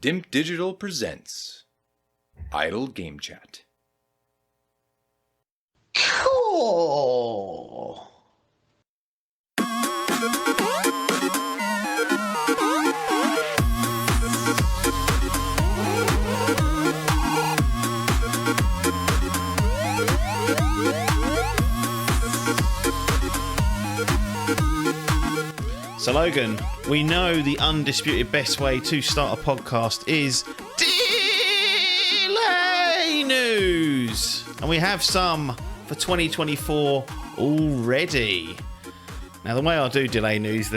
Dimp Digital presents Idle Game Chat. Cool. So Logan, we know the undisputed best way to start a podcast is delay news. And we have some for 2024 already. Now the way I do delay news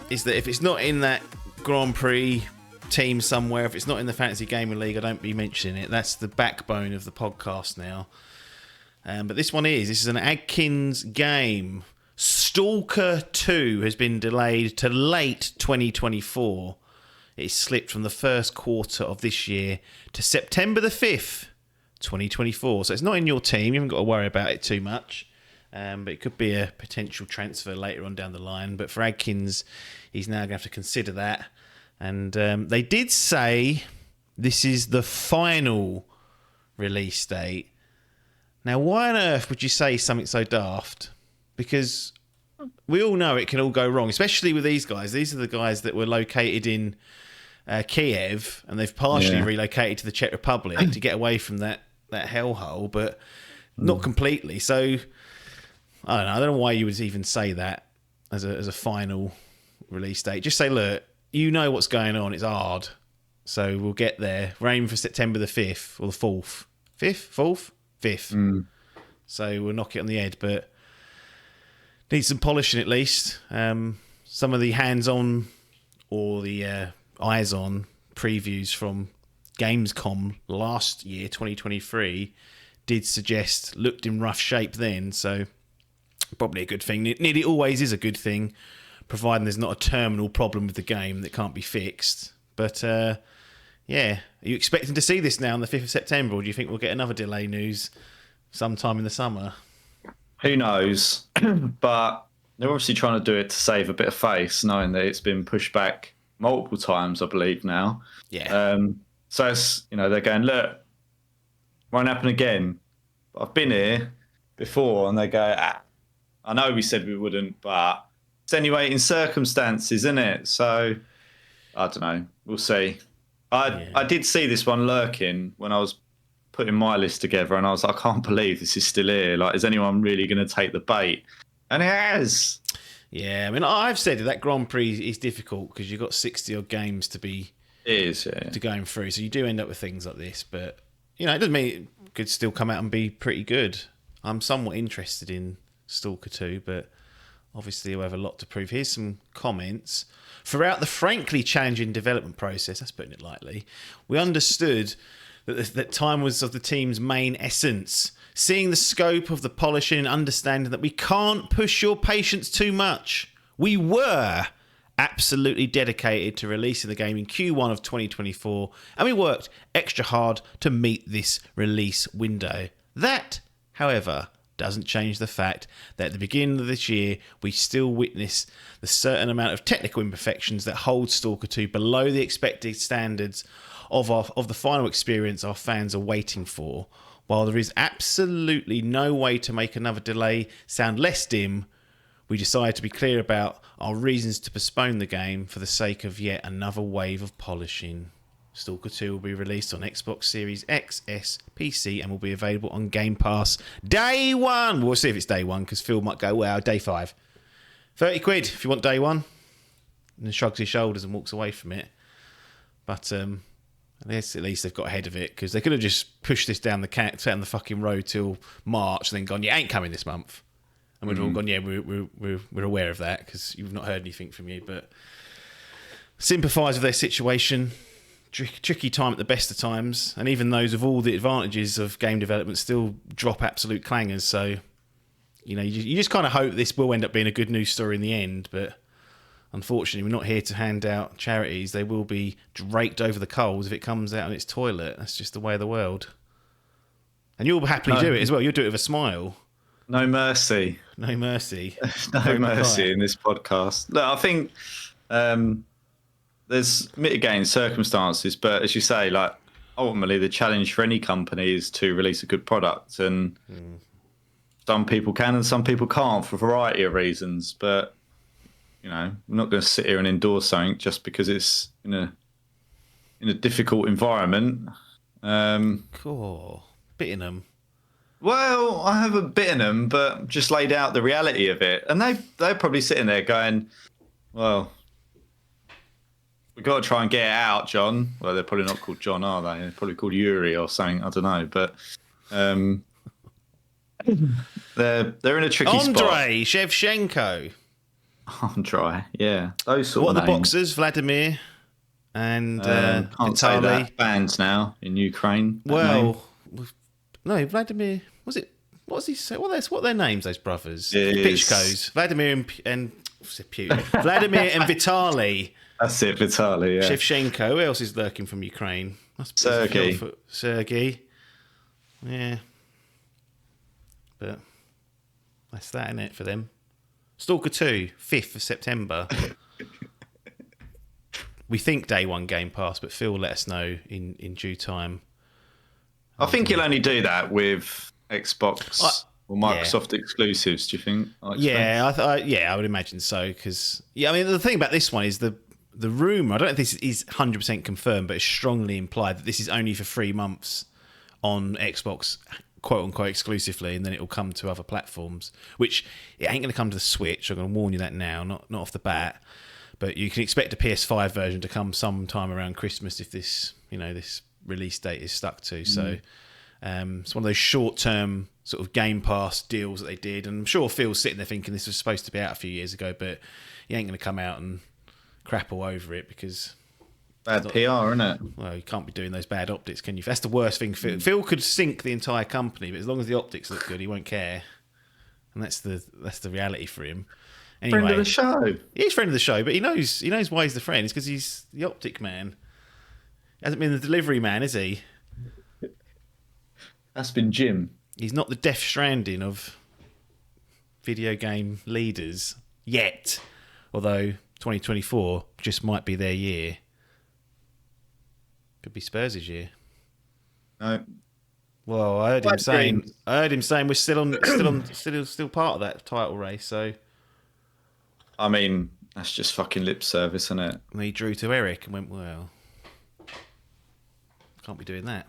is that if it's not in that Grand Prix team somewhere, if it's not in the Fantasy Gaming League, I don't be mentioning it. That's the backbone of the podcast now. But this is an Adkins game. S.T.A.L.K.E.R 2 has been delayed to late 2024. It slipped from the first quarter of this year to September the 5th, 2024. So it's not in your team. You haven't got to worry about it too much. But it could be a potential transfer later on down the line. But for Adkins, he's now going to have to consider that. And they did say this is the final release date. Now, why on earth would you say something so daft? Because we all know it can all go wrong, especially with these guys. These are the guys that were located in Kiev, and they've partially relocated to the Czech Republic to get away from that hellhole, but not completely. So, I don't know why you would even say that as a final release date. Just say, look, you know what's going on. It's hard. So we'll get there. We're aiming for September the 5th or the 4th. 5th? 4th? 5th. So we'll knock it on the head, but needs some polishing at least. Some of the hands-on or the eyes-on previews from Gamescom last year, 2023, did suggest looked in rough shape then. So probably a good thing. It nearly always is a good thing, providing there's not a terminal problem with the game that can't be fixed. But are you expecting to see this now on the 5th of September, or do you think we'll get another delay news sometime in the summer? Who knows? But they're obviously trying to do it to save a bit of face, knowing that it's been pushed back multiple times, I believe now. Yeah. So it's, they're going, look, won't happen again. I've been here before, and they go, I know we said we wouldn't, but extenuating circumstances, isn't it? So I don't know. We'll see. I did see this one lurking when I was putting my list together, and I was like, I can't believe this is still here. Like, is anyone really going to take the bait? And it has. Yeah, I mean, I've said that Grand Prix is difficult because you've got 60 odd games to be to going through, so you do end up with things like this. But it doesn't mean it could still come out and be pretty good. I'm somewhat interested in S.T.A.L.K.E.R 2, but obviously we'll have a lot to prove. Here's some comments. Throughout the frankly challenging development process, that's putting it lightly, we understood that time was of the team's main essence. Seeing the scope of the polishing and understanding that we can't push your patience too much. We were absolutely dedicated to releasing the game in Q1 of 2024, and we worked extra hard to meet this release window. That, however, doesn't change the fact that at the beginning of this year, we still witness the certain amount of technical imperfections that hold S.T.A.L.K.E.R 2 below the expected standards of the final experience our fans are waiting for. While there is absolutely no way to make another delay sound less dim, we decided to be clear about our reasons to postpone the game for the sake of yet another wave of polishing. S.T.A.L.K.E.R 2 will be released on Xbox Series X, S, PC, and will be available on Game Pass day one. We'll see if it's day one, because Phil might go, well, day 5. 30 quid if you want day one. And then shrugs his shoulders and walks away from it. But at least they've got ahead of it, because they could have just pushed this down the fucking road till March and then gone, ain't coming this month. And we'd have all gone, we're aware of that, because you've not heard anything from you. But sympathise with their situation. Tricky time at the best of times, and even those with all the advantages of game development still drop absolute clangers. So, you just kind of hope this will end up being a good news story in the end, but unfortunately, we're not here to hand out charities. They will be raked over the coals if it comes out on its toilet. That's just the way of the world. And you'll happily do it as well. You'll do it with a smile. No mercy. No mercy. No mercy in this podcast. Look, I think there's mitigating circumstances, but as you say, like ultimately the challenge for any company is to release a good product, and some people can and some people can't for a variety of reasons. But you know, we're not going to sit here and endorse something just because it's in a difficult environment. Cool. Bitten them. Well, I haven't bitten them, but just laid out the reality of it, and they're probably sitting there going, "Well, we've got to try and get it out, John." Well, they're probably not called John, are they? They're probably called Yuri or something. I don't know, but they're in a tricky spot. Andrei Shevchenko. Andrei, yeah, those sort What of are the names. boxers? Vladimir and Can't say Vitaly. that. Banned now in Ukraine. Well, no, Vladimir. Was it? What was he say? What are their names? Those brothers, Pichkos, Vladimir and Putin. Vladimir and Vitaly. That's it, Vitaly. Yeah. Shevchenko. Who else is lurking from Ukraine? Sergey. Yeah. But that's that, isn't it, for them? Stalker 2, 5th of September. We think day one Game Pass, but Phil let us know in due time. I think he'll only do that with Xbox or Microsoft exclusives. Do you think? I would imagine so. Because I mean, the thing about this one is the rumor. I don't know if this is 100% confirmed, but it's strongly implied that this is only for 3 months on Xbox, quote unquote, exclusively, and then it will come to other platforms. Which it ain't going to come to the Switch. I'm going to warn you that now, not off the bat. But you can expect a PS5 version to come sometime around Christmas if this release date is stuck to. So it's one of those short-term sort of Game Pass deals that they did. And I'm sure Phil's sitting there thinking this was supposed to be out a few years ago, but he ain't going to come out and crap all over it because... Bad PR, isn't it? Well, you can't be doing those bad optics, can you? That's the worst thing. Phil could sink the entire company, but as long as the optics look good, he won't care. And that's the reality for him. Anyway, friend of the show. He's friend of the show, but he knows why he's the friend. It's because he's the optic man. He hasn't been the delivery man, is he? That's been Jim. He's not the Death Stranding of video game leaders yet. Although 2024 just might be their year. Could be Spurs' year. No. Well, I heard him saying we're still part of that title race. So, I mean, that's just fucking lip service, isn't it? And he drew to Eric and went, well, can't be doing that.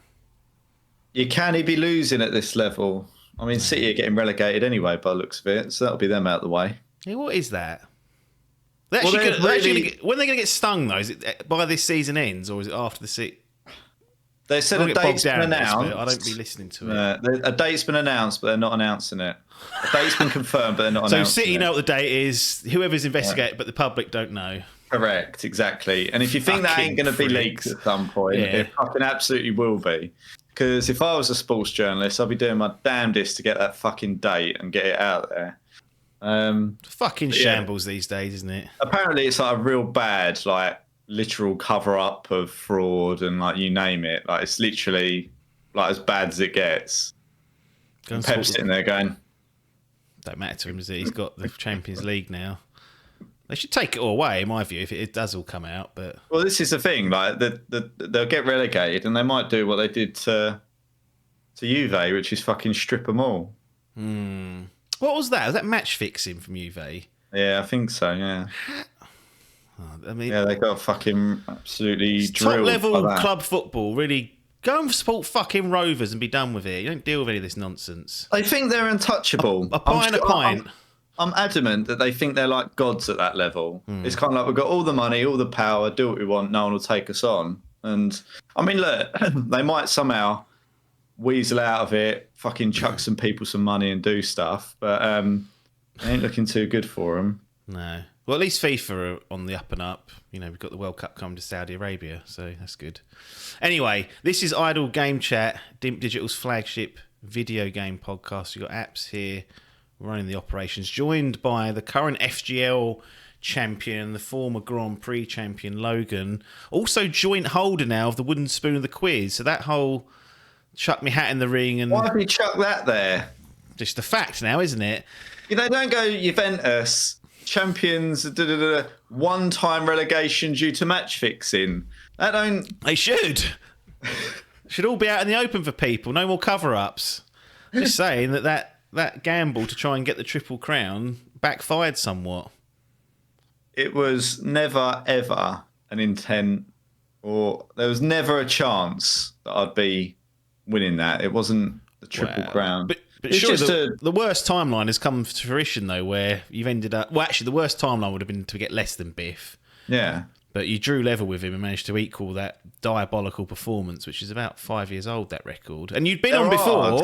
You can't be losing at this level. I mean, City are getting relegated anyway by the looks of it, so that'll be them out of the way. Yeah, what is that? When are they going to get stung, though? Is it by this season ends, or is it after the season? They said a date's been announced. I don't be listening to it. A date's been announced, but they're not announcing it. A date's been confirmed, but they're not announcing it. So City know what the date is. Whoever's investigating, but the public don't know. Correct, exactly. And if you think that ain't going to be leaked at some point, it fucking absolutely will be. Because if I was a sports journalist, I'd be doing my damnedest to get that fucking date and get it out there. Fucking shambles these days, isn't it? Apparently, it's like a real bad, like, literal cover up of fraud and like you name it. Like it's literally like as bad as it gets. Pep's sitting there going, don't matter to him, does it? He's got the Champions League now. They should take it all away, in my view, if it does all come out. But well, this is the thing. Like they'll get relegated, and they might do what they did to Juve, which is fucking strip them all. What was that? Was that match fixing from Juve? Yeah, I think so. Yeah. I mean, yeah, they got fucking absolutely drilled. Top level club football, really. Go and support fucking Rovers and be done with it. You don't deal with any of this nonsense. They think they're untouchable. A pint. I'm adamant that they think they're like gods at that level. It's kind of like we've got all the money, all the power, do what we want, no one will take us on. And I mean, look, they might somehow weasel out of it, fucking chuck some people some money and do stuff, but it ain't looking too good for them. No. Well, at least FIFA are on the up and up. You know, we've got the World Cup coming to Saudi Arabia, so that's good. Anyway, this is Idle Game Chat, Dimp Digital's flagship video game podcast. You've got Apps here running the operations, joined by the current FGL champion, the former Grand Prix champion, Logan. Also joint holder now of the Wooden Spoon of the Quiz. So that whole chuck me hat in the ring. And why have you chucked that there? Just a fact now, isn't it? They don't go Juventus champions, one-time relegation due to match fixing. They should. Should all be out in the open for people. No more cover-ups. Just saying that gamble to try and get the Triple Crown backfired somewhat. It was never, ever an intent, or there was never a chance that I'd be winning that. It wasn't the Triple Crown. But sure, the worst timeline has come to fruition, though, where you've ended up... Well, actually, the worst timeline would have been to get less than Biff. Yeah. But you drew level with him and managed to equal that diabolical performance, which is about 5 years old, that record. And you'd been on before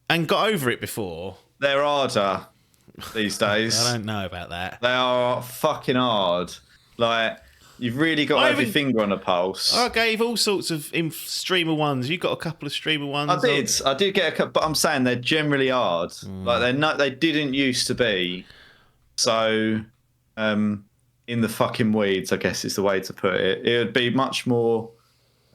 and got over it before. They're harder these days. I don't know about that. They are fucking hard. Like, you've really got to have your finger on the pulse. I gave all sorts of streamer ones. You got a couple of streamer ones. I did get a couple, but I'm saying they're generally hard. Like, they didn't used to be. So, in the fucking weeds, I guess is the way to put it. It would be much more,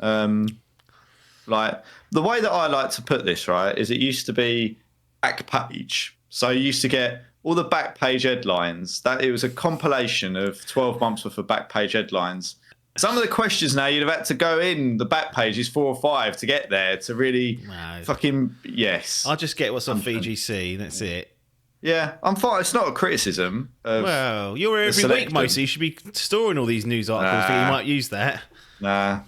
like, the way that I like to put this, right, is it used to be back page. So you used to get all the back page headlines. That it was a compilation of 12 months worth of back page headlines. Some of the questions now you'd have had to go in the back pages 4 or 5 to get there to really fucking yes. I'll just get what's on VGC. That's it. Yeah, I'm fine. It's not a criticism. Well, you're here every week, mostly. You should be storing all these news articles. Think you might use that. Nah.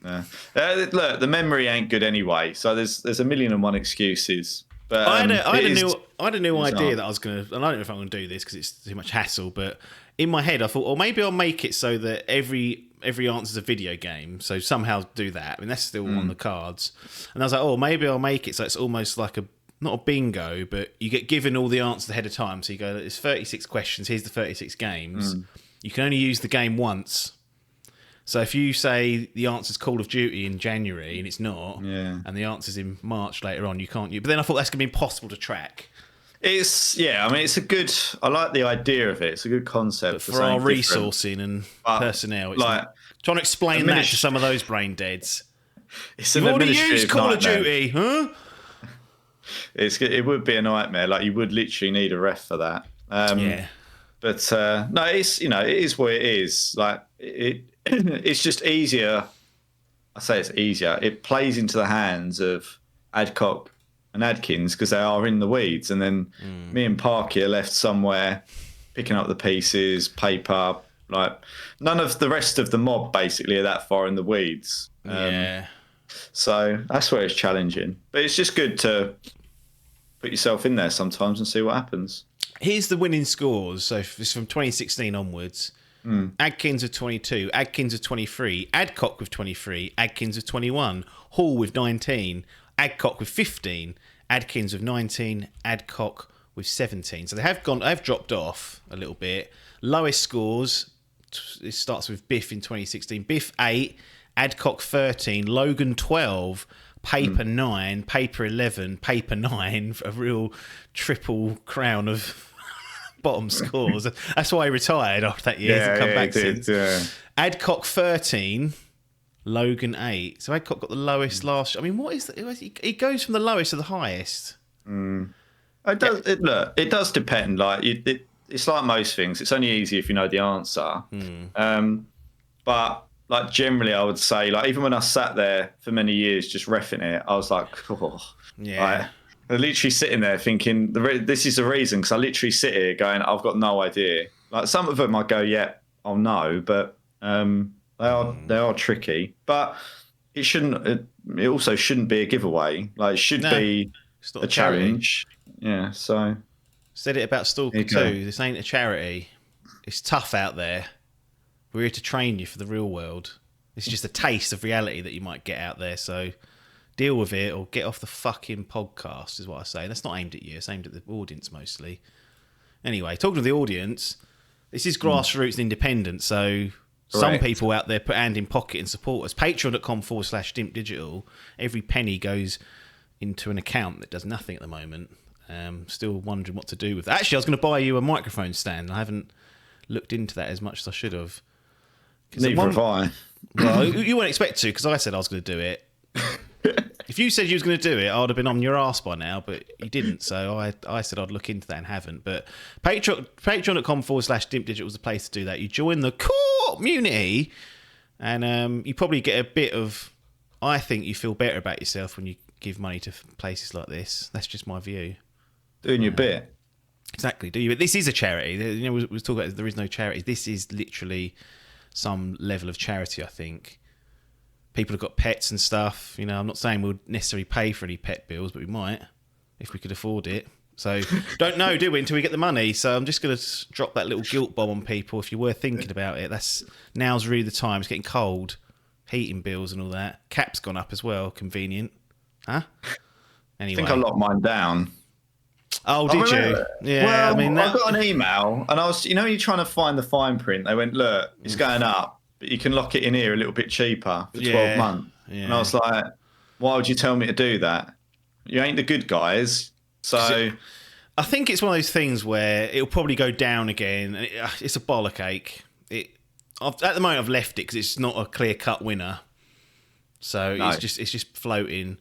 Look, the memory ain't good anyway, so there's a million and one excuses. But I had a new idea that I was going to... I don't know if I'm going to do this because it's too much hassle, but in my head I thought, or maybe I'll make it so that every answer is a video game, so somehow do that. I mean, that's still on the cards. And I was like, maybe I'll make it so it's almost like not a bingo, but you get given all the answers ahead of time. So you go, there's 36 questions, here's the 36 games. You can only use the game once. So if you say the answer's Call of Duty in January and it's not, and the answer's in March later on, you can't use. But then I thought that's going to be impossible to track. It's a good... I like the idea of it. It's a good concept. But for our resourcing and personnel, it's like trying to explain that to some of those brain deads. You've already used Call of Duty, huh? It would be a nightmare. Like, you would literally need a ref for that. But no, it's it is what it is. Like it's just easier. I say it's easier. It plays into the hands of Adcock and Adkins because they are in the weeds, and then me and Parky are left somewhere picking up the pieces, paper. Like, none of the rest of the mob basically are that far in the weeds. So that's where it's challenging. But it's just good to put yourself in there sometimes and see what happens. Here's the winning scores. So it's from 2016 onwards. Adkins with 22, Adkins with 23, Adcock with 23, Adkins with 21, Hall with 19, Adcock with 15, Adkins with 19, Adcock with 17. So they've dropped off a little bit. Lowest scores, it starts with Biff in 2016. Biff 8, Adcock 13, Logan 12, Paper 9, Paper 11, Paper 9, a real triple crown of bottom scores. That's why he retired after that year. Hasn't come back since. Adcock 13, Logan 8. So Adcock got the lowest last. I mean, what is that? He goes from the lowest to the highest. It does depend. Like, it's like most things. It's only easy if you know the answer. But like, generally, I would say, like, even when I sat there for many years just reffing it, I was like, I'm literally sitting there thinking, this is the reason, because I literally sit here going, I've got no idea. Like, some of them I go, I'll know, but they are tricky. But it also shouldn't be a giveaway. Like, it should be a challenge. Yeah, so. Said it about S.T.A.L.K.E.R 2. This ain't a charity. It's tough out there. We're here to train you for the real world. It's just a taste of reality that you might get out there, so deal with it or get off the fucking podcast is what I say. That's not aimed at you. It's aimed at the audience mostly. Anyway, talking to the audience, this is grassroots and independent, so some people out there put hand in pocket and support us. Patreon.com/Dimp Digital. Every penny goes into an account that does nothing at the moment. Still wondering what to do with that. Actually, I was going to buy you a microphone stand. I haven't looked into that as much as I should have. Neither have I. Well, you wouldn't expect to, because I said I was going to do it. If you said you was going to do it, I'd have been on your arse by now, but you didn't. So I said I'd look into that and haven't. But patreon.com/Dimp Digital was the place to do that. You join the community and you probably get a bit of... I think you feel better about yourself when you give money to places like this. That's just my view. Doing your bit. Exactly. Do you? But this is a charity. You know, we was talking about there is no charity. This is literally some level of charity, I think. People have got pets and stuff. You know, I'm not saying we'll necessarily pay for any pet bills, but we might if we could afford it. So don't know, do we, until we get the money. So I'm just going to drop that little guilt bomb on people. If you were thinking about it, now's really the time. It's getting cold, heating bills and all that. Cap's gone up as well. Convenient, huh? Anyway, I think I locked mine down. Oh, did you? Yeah. Well, I mean, I got an email, and I was, you know, you're trying to find the fine print. They went, look, it's going up, but you can lock it in here a little bit cheaper for 12 months. Yeah. And I was like, why would you tell me to do that? You ain't the good guys. So I think it's one of those things where it'll probably go down again. It's a bollock ache. At the moment, I've left it because it's not a clear-cut winner. So no. it's just floating.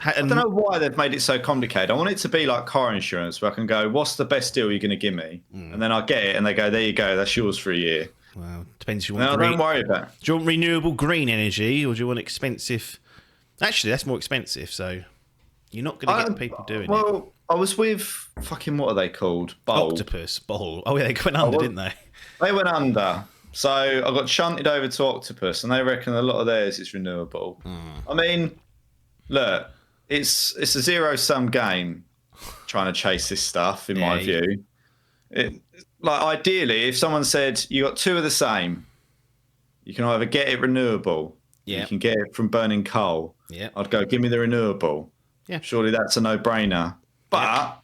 I don't know why they've made it so complicated. I want it to be like car insurance, where I can go, what's the best deal you're going to give me? And then I get it, and they go, there you go, that's yours for a year. Well, depends if you want don't worry about it. Do you want renewable green energy, or do you want expensive? Actually, that's more expensive, so you're not going to get people doing it. Well, I was with fucking, what are they called? Bowl. Octopus. Bowl. Oh, yeah, they went under, didn't they? They went under. So I got shunted over to Octopus, and they reckon a lot of theirs is renewable. I mean, look, it's a zero-sum game trying to chase this stuff, in my view. Like, ideally, if someone said, you got two of the same, you can either get it renewable, you can get it from burning coal. I'd go, give me the renewable. Surely that's a no-brainer. But,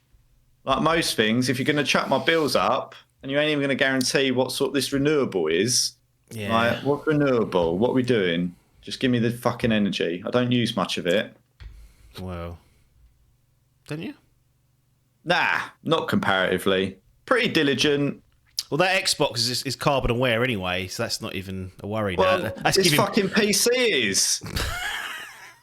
like most things, if you're going to chuck my bills up, and you ain't even going to guarantee what sort this renewable is, like, what's renewable? What are we doing? Just give me the fucking energy. I don't use much of it. Well, don't you? Nah, not comparatively. Pretty diligent. Well, that Xbox is carbon aware anyway, so that's not even a worry now. That's this fucking PC is.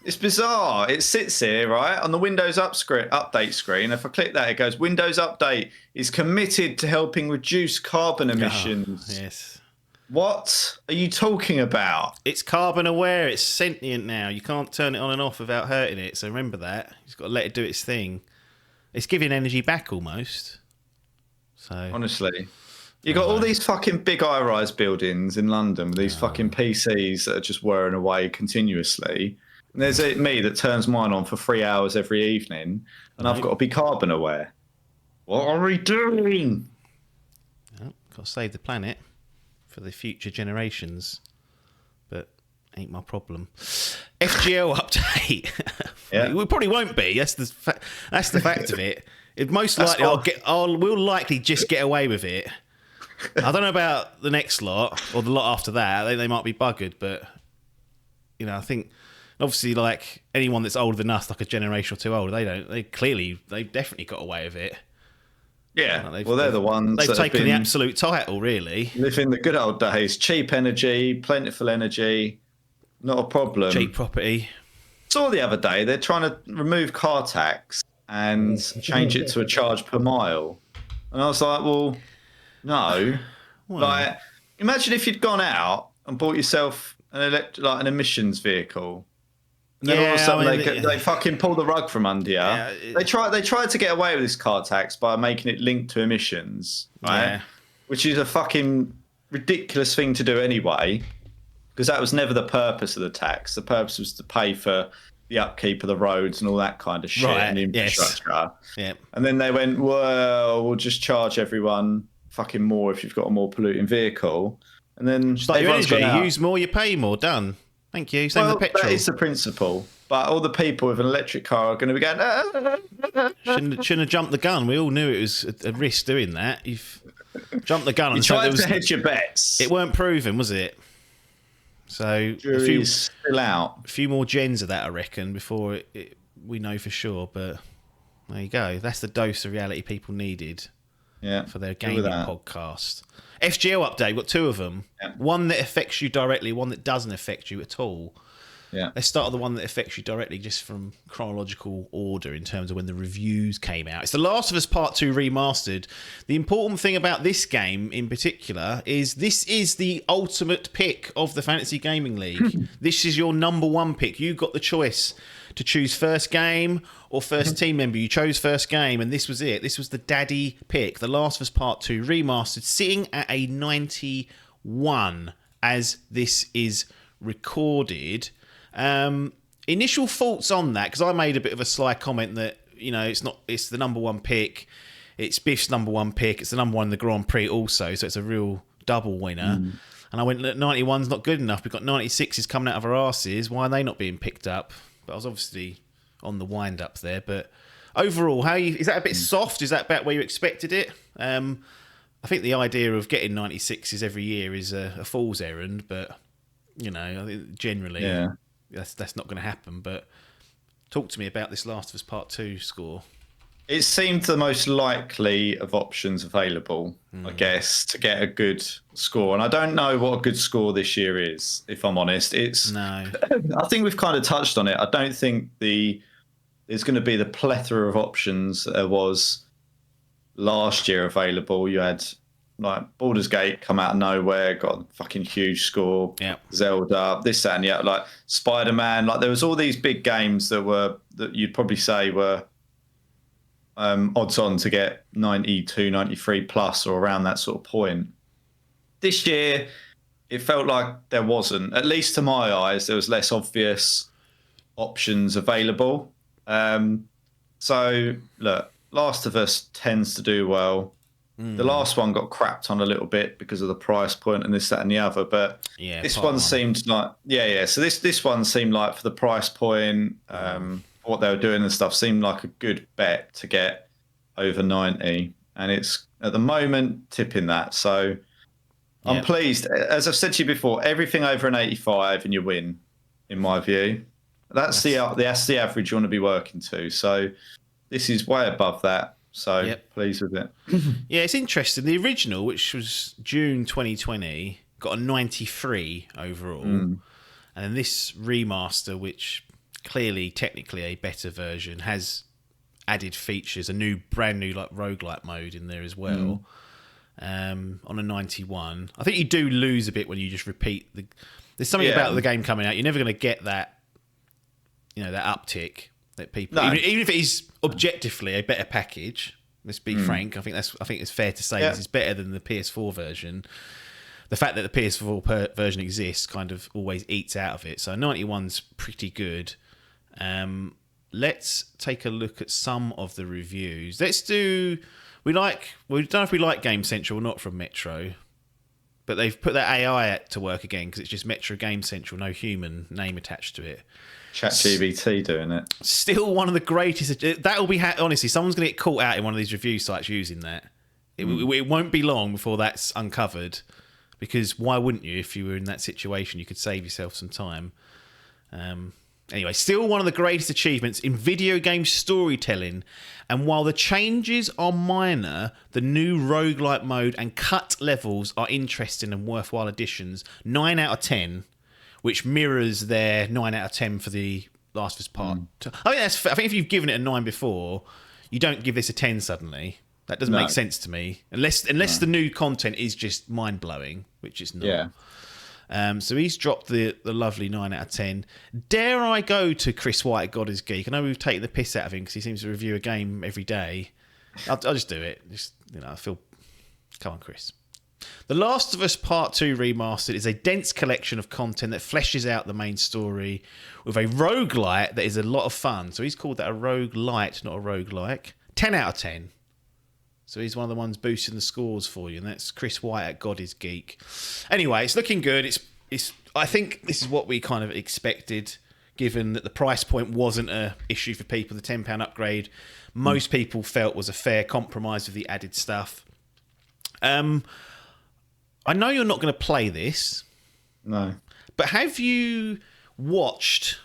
It's bizarre. It sits here, right, on the Windows update screen. If I click that, it goes, Windows Update is committed to helping reduce carbon emissions. Oh, yes. What are you talking about? It's carbon aware. It's sentient now. You can't turn it on and off without hurting it. So remember that. You've got to let it do its thing. It's giving energy back almost. So honestly, you got all these fucking big high-rise buildings in London with these fucking PCs that are just whirring away continuously. And there's me that turns mine on for 3 hours every evening, and I've got to be carbon aware. What are we doing? Well, got to save the planet for the future generations, but ain't my problem. FGL update. We probably won't be. That's the fact of it. Most likely, we'll likely just get away with it. I don't know about the next lot or the lot after that. They might be buggered, but you know, I think obviously, like anyone that's older than us, like a generation or two older, they've definitely got away with it. Yeah, well, they're the ones they've taken the absolute title, really. Living the good old days. Cheap energy, plentiful energy, not a problem. Cheap property. Saw the other day, they're trying to remove car tax and change it to a charge per mile. And I was like, well, no. Like, imagine if you'd gone out and bought yourself an emissions vehicle. And then all of a sudden they fucking pull the rug from under you. Yeah, they tried to get away with this car tax by making it linked to emissions, right? Which is a fucking ridiculous thing to do anyway, because that was never the purpose of the tax. The purpose was to pay for the upkeep of the roads and all that kind of shit and the infrastructure. Yeah. And then they went, well, we'll just charge everyone fucking more if you've got a more polluting vehicle. And then just like your energy, you use more, you pay more. Done. Thank you. Same with petrol. That is the principle. But all the people with an electric car are going to be going... Shouldn't have jumped the gun. We all knew it was a risk doing that. You've jumped the gun. You tried to hedge your bets. It weren't proven, was it? So jury's still out. A few more gens of that, I reckon, before we know for sure. But there you go. That's the dose of reality people needed for their gaming podcast. FGL update, got two of them. Yeah. One that affects you directly, one that doesn't affect you at all. let's start with the one that affects you directly, just from chronological order in terms of when the reviews came out. It's The Last of Us Part 2 Remastered. The important thing about this game in particular is this is the ultimate pick of the Fantasy Gaming League. This is your number one pick. You got the choice to choose first game or first team member. You chose first game, and this was it. This was the daddy pick. The Last of Us Part 2 Remastered, sitting at a 91 as this is recorded. Initial thoughts on that, because I made a bit of a sly comment that, it's the number one pick, it's Biff's number one pick, it's the number one in the Grand Prix also, so it's a real double winner. And I went, look, 91's not good enough. We've got 96s coming out of our arses. Why are they not being picked up? But I was obviously on the wind up there. But overall, is that a bit soft? Is that about where you expected it? I think the idea of getting 96s every year is a fool's errand, but I think generally that's not going to happen. But talk to me about this Last of Us Part 2 score. It seemed the most likely of options available, I guess, to get a good score. And I don't know what a good score this year is, if I'm honest. I think we've kind of touched on it. I don't think there's going to be the plethora of options that there was last year available. You had like Baldur's Gate come out of nowhere, got a fucking huge score. Yeah. Zelda, this, that, and yeah, like Spider-Man. Like there was all these big games that you'd probably say were odds on to get 92, 93 plus or around that sort of point. This year, it felt like there wasn't, at least to my eyes, there was less obvious options available. So, look, Last of Us tends to do well. The last one got crapped on a little bit because of the price point and this, that, and the other. But this one seemed like, So this one seemed like for the price point, what they were doing and stuff, seemed like a good bet to get over 90. And it's at the moment tipping that. So I'm pleased. As I've said to you before, everything over an 85 and you win, in my view. That's the average you want to be working to. So this is way above that. So pleased with it. Yeah, it's interesting. The original, which was June 2020, got a 93 overall. And then this remaster, which clearly technically a better version, has added features, brand new like roguelike mode in there as well. On a 91. I think you do lose a bit when you just repeat there's something about the game coming out. You're never going to get that that uptick that people even if it is objectively a better package, let's be frank, I think it's fair to say this is better than the PS4 version. The fact that the PS4 version exists kind of always eats out of it. So 91's pretty good. Let's take a look at some of the reviews. We don't know if we like Game Central or not from Metro, but they've put that AI to work again because it's just Metro Game Central, no human name attached to it. ChatGPT doing it. Still one of the greatest. That will be honestly, someone's going to get caught out in one of these review sites using that. It won't be long before that's uncovered, because why wouldn't you? If you were in that situation, you could save yourself some time. Anyway, still one of the greatest achievements in video game storytelling. And while the changes are minor, the new roguelike mode and cut levels are interesting and worthwhile additions. 9 out of 10, which mirrors their 9 out of 10 for the Last of Us Part 2. I think if you've given it a 9 before, you don't give this a 10 suddenly. That doesn't make sense to me. Unless the new content is just mind-blowing, which it's not. Yeah. So he's dropped the lovely 9 out of 10. Dare I go to Chris White at God is Geek? I know we've taken the piss out of him because he seems to review a game every day. I'll just do it. I feel... Come on, Chris. The Last of Us Part 2 Remastered is a dense collection of content that fleshes out the main story with a roguelite that is a lot of fun. So he's called that a roguelite, not a roguelike. 10 out of 10. So he's one of the ones boosting the scores for you, and that's Chris White at God is Geek. Anyway, it's looking good. I think this is what we kind of expected, given that the price point wasn't an issue for people. The £10 upgrade, most people felt was a fair compromise with the added stuff. I know you're not going to play this. No. But have you watched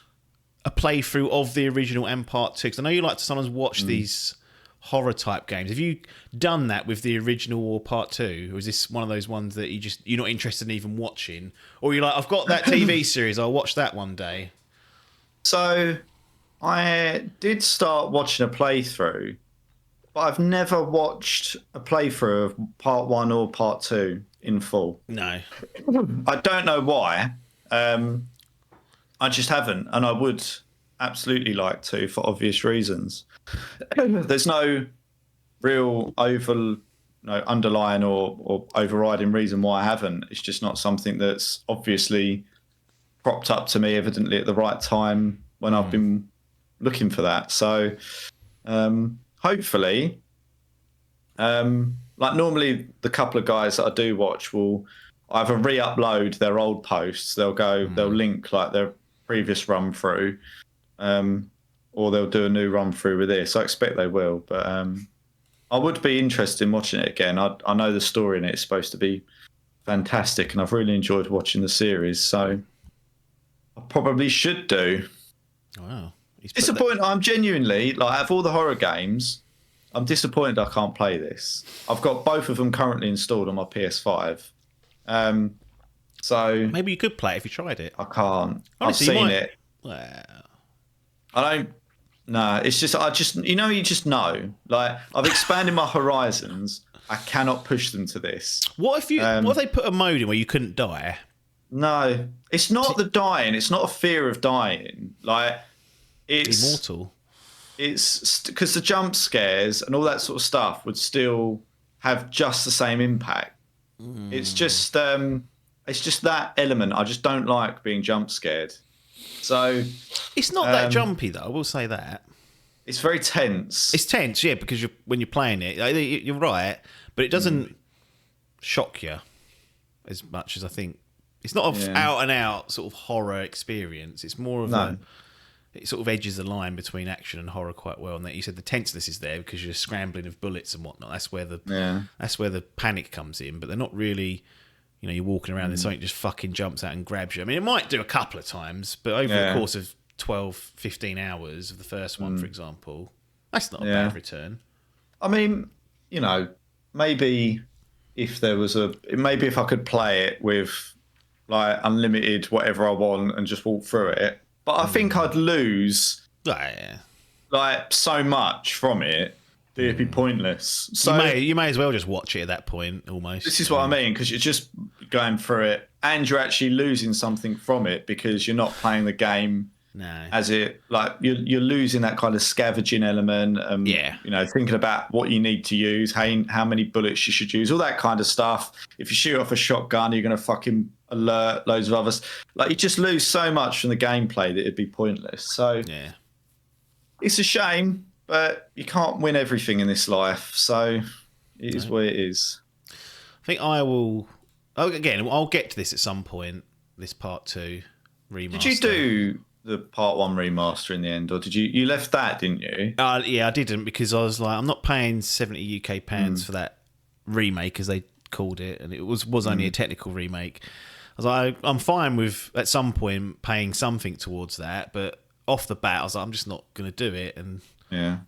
a playthrough of the original and Part 2? Because I know you like to sometimes watch these horror type games. Have you done that with the original or Part 2? Or is this one of those ones that you're not interested in even watching? Or you're like, I've got that TV series, I'll watch that one day? So I did start watching a playthrough, but I've never watched a playthrough of part 1 or part 2 in full. No. I don't know why. I just haven't, and I would absolutely like to for obvious reasons. There's no real underlying or overriding reason why I haven't. It's just not something that's obviously cropped up to me evidently at the right time when I've been looking for that. So hopefully, like normally the couple of guys that I do watch will either re-upload their old posts. They'll link like their previous run through, or they'll do a new run through with this. I expect they will, but I would be interested in watching it again. I know the story in it is supposed to be fantastic, and I've really enjoyed watching the series, so I probably should do. Wow. Disappointed. I'm genuinely, like, out of all the horror games, I'm disappointed I can't play this. I've got both of them currently installed on my PS5. So maybe you could play it if you tried it. I can't. Honestly, I've seen it. Well, I don't. No, it's just you know. Like, I've expanded my horizons. I cannot push them to this. What if they put a mode in where you couldn't die? No, it's not the dying. It's not a fear of dying. Like, it's immortal. It's because the jump scares and all that sort of stuff would still have just the same impact. It's just that element. I just don't like being jump scared. So it's not that jumpy though. I will say that. It's very tense. It's tense, yeah, because when you're playing it, you're right, but it doesn't shock you as much as I think. It's not an out and out sort of horror experience. It's more of it sort of edges the line between action and horror quite well. And that you said the tenseness is there because you're scrambling of bullets and whatnot. That's where the panic comes in. But they're not really, you know, you're walking around and something just fucking jumps out and grabs you. I mean, it might do a couple of times, but over the course of 12, 15 hours of the first one, for example, that's not a bad return. I mean, you know, maybe if I could play it with like unlimited whatever I want and just walk through it. But I think I'd lose like so much from it that it'd be pointless. So you may as well just watch it at that point, almost. This is what I mean, because you're just going through it and you're actually losing something from it because you're not playing the game as it, like, you're losing that kind of scavenging element and you know, thinking about what you need to use, how many bullets you should use, all that kind of stuff. If you shoot off a shotgun, you're going to fucking alert loads of others. Like, you just lose so much from the gameplay that it'd be pointless. So it's a shame, but you can't win everything in this life. So it is what it is. I think I will. Again, I'll get to this at some point. This part 2 remaster. Did you do the part 1 remaster in the end, or did you left that, didn't you? Yeah, I didn't, because I was like, I'm not paying £70 UK for that remake, as they called it, and it was only a technical remake. I was like, I'm fine with at some point paying something towards that, but off the bat, I was like, I'm just not going to do it. And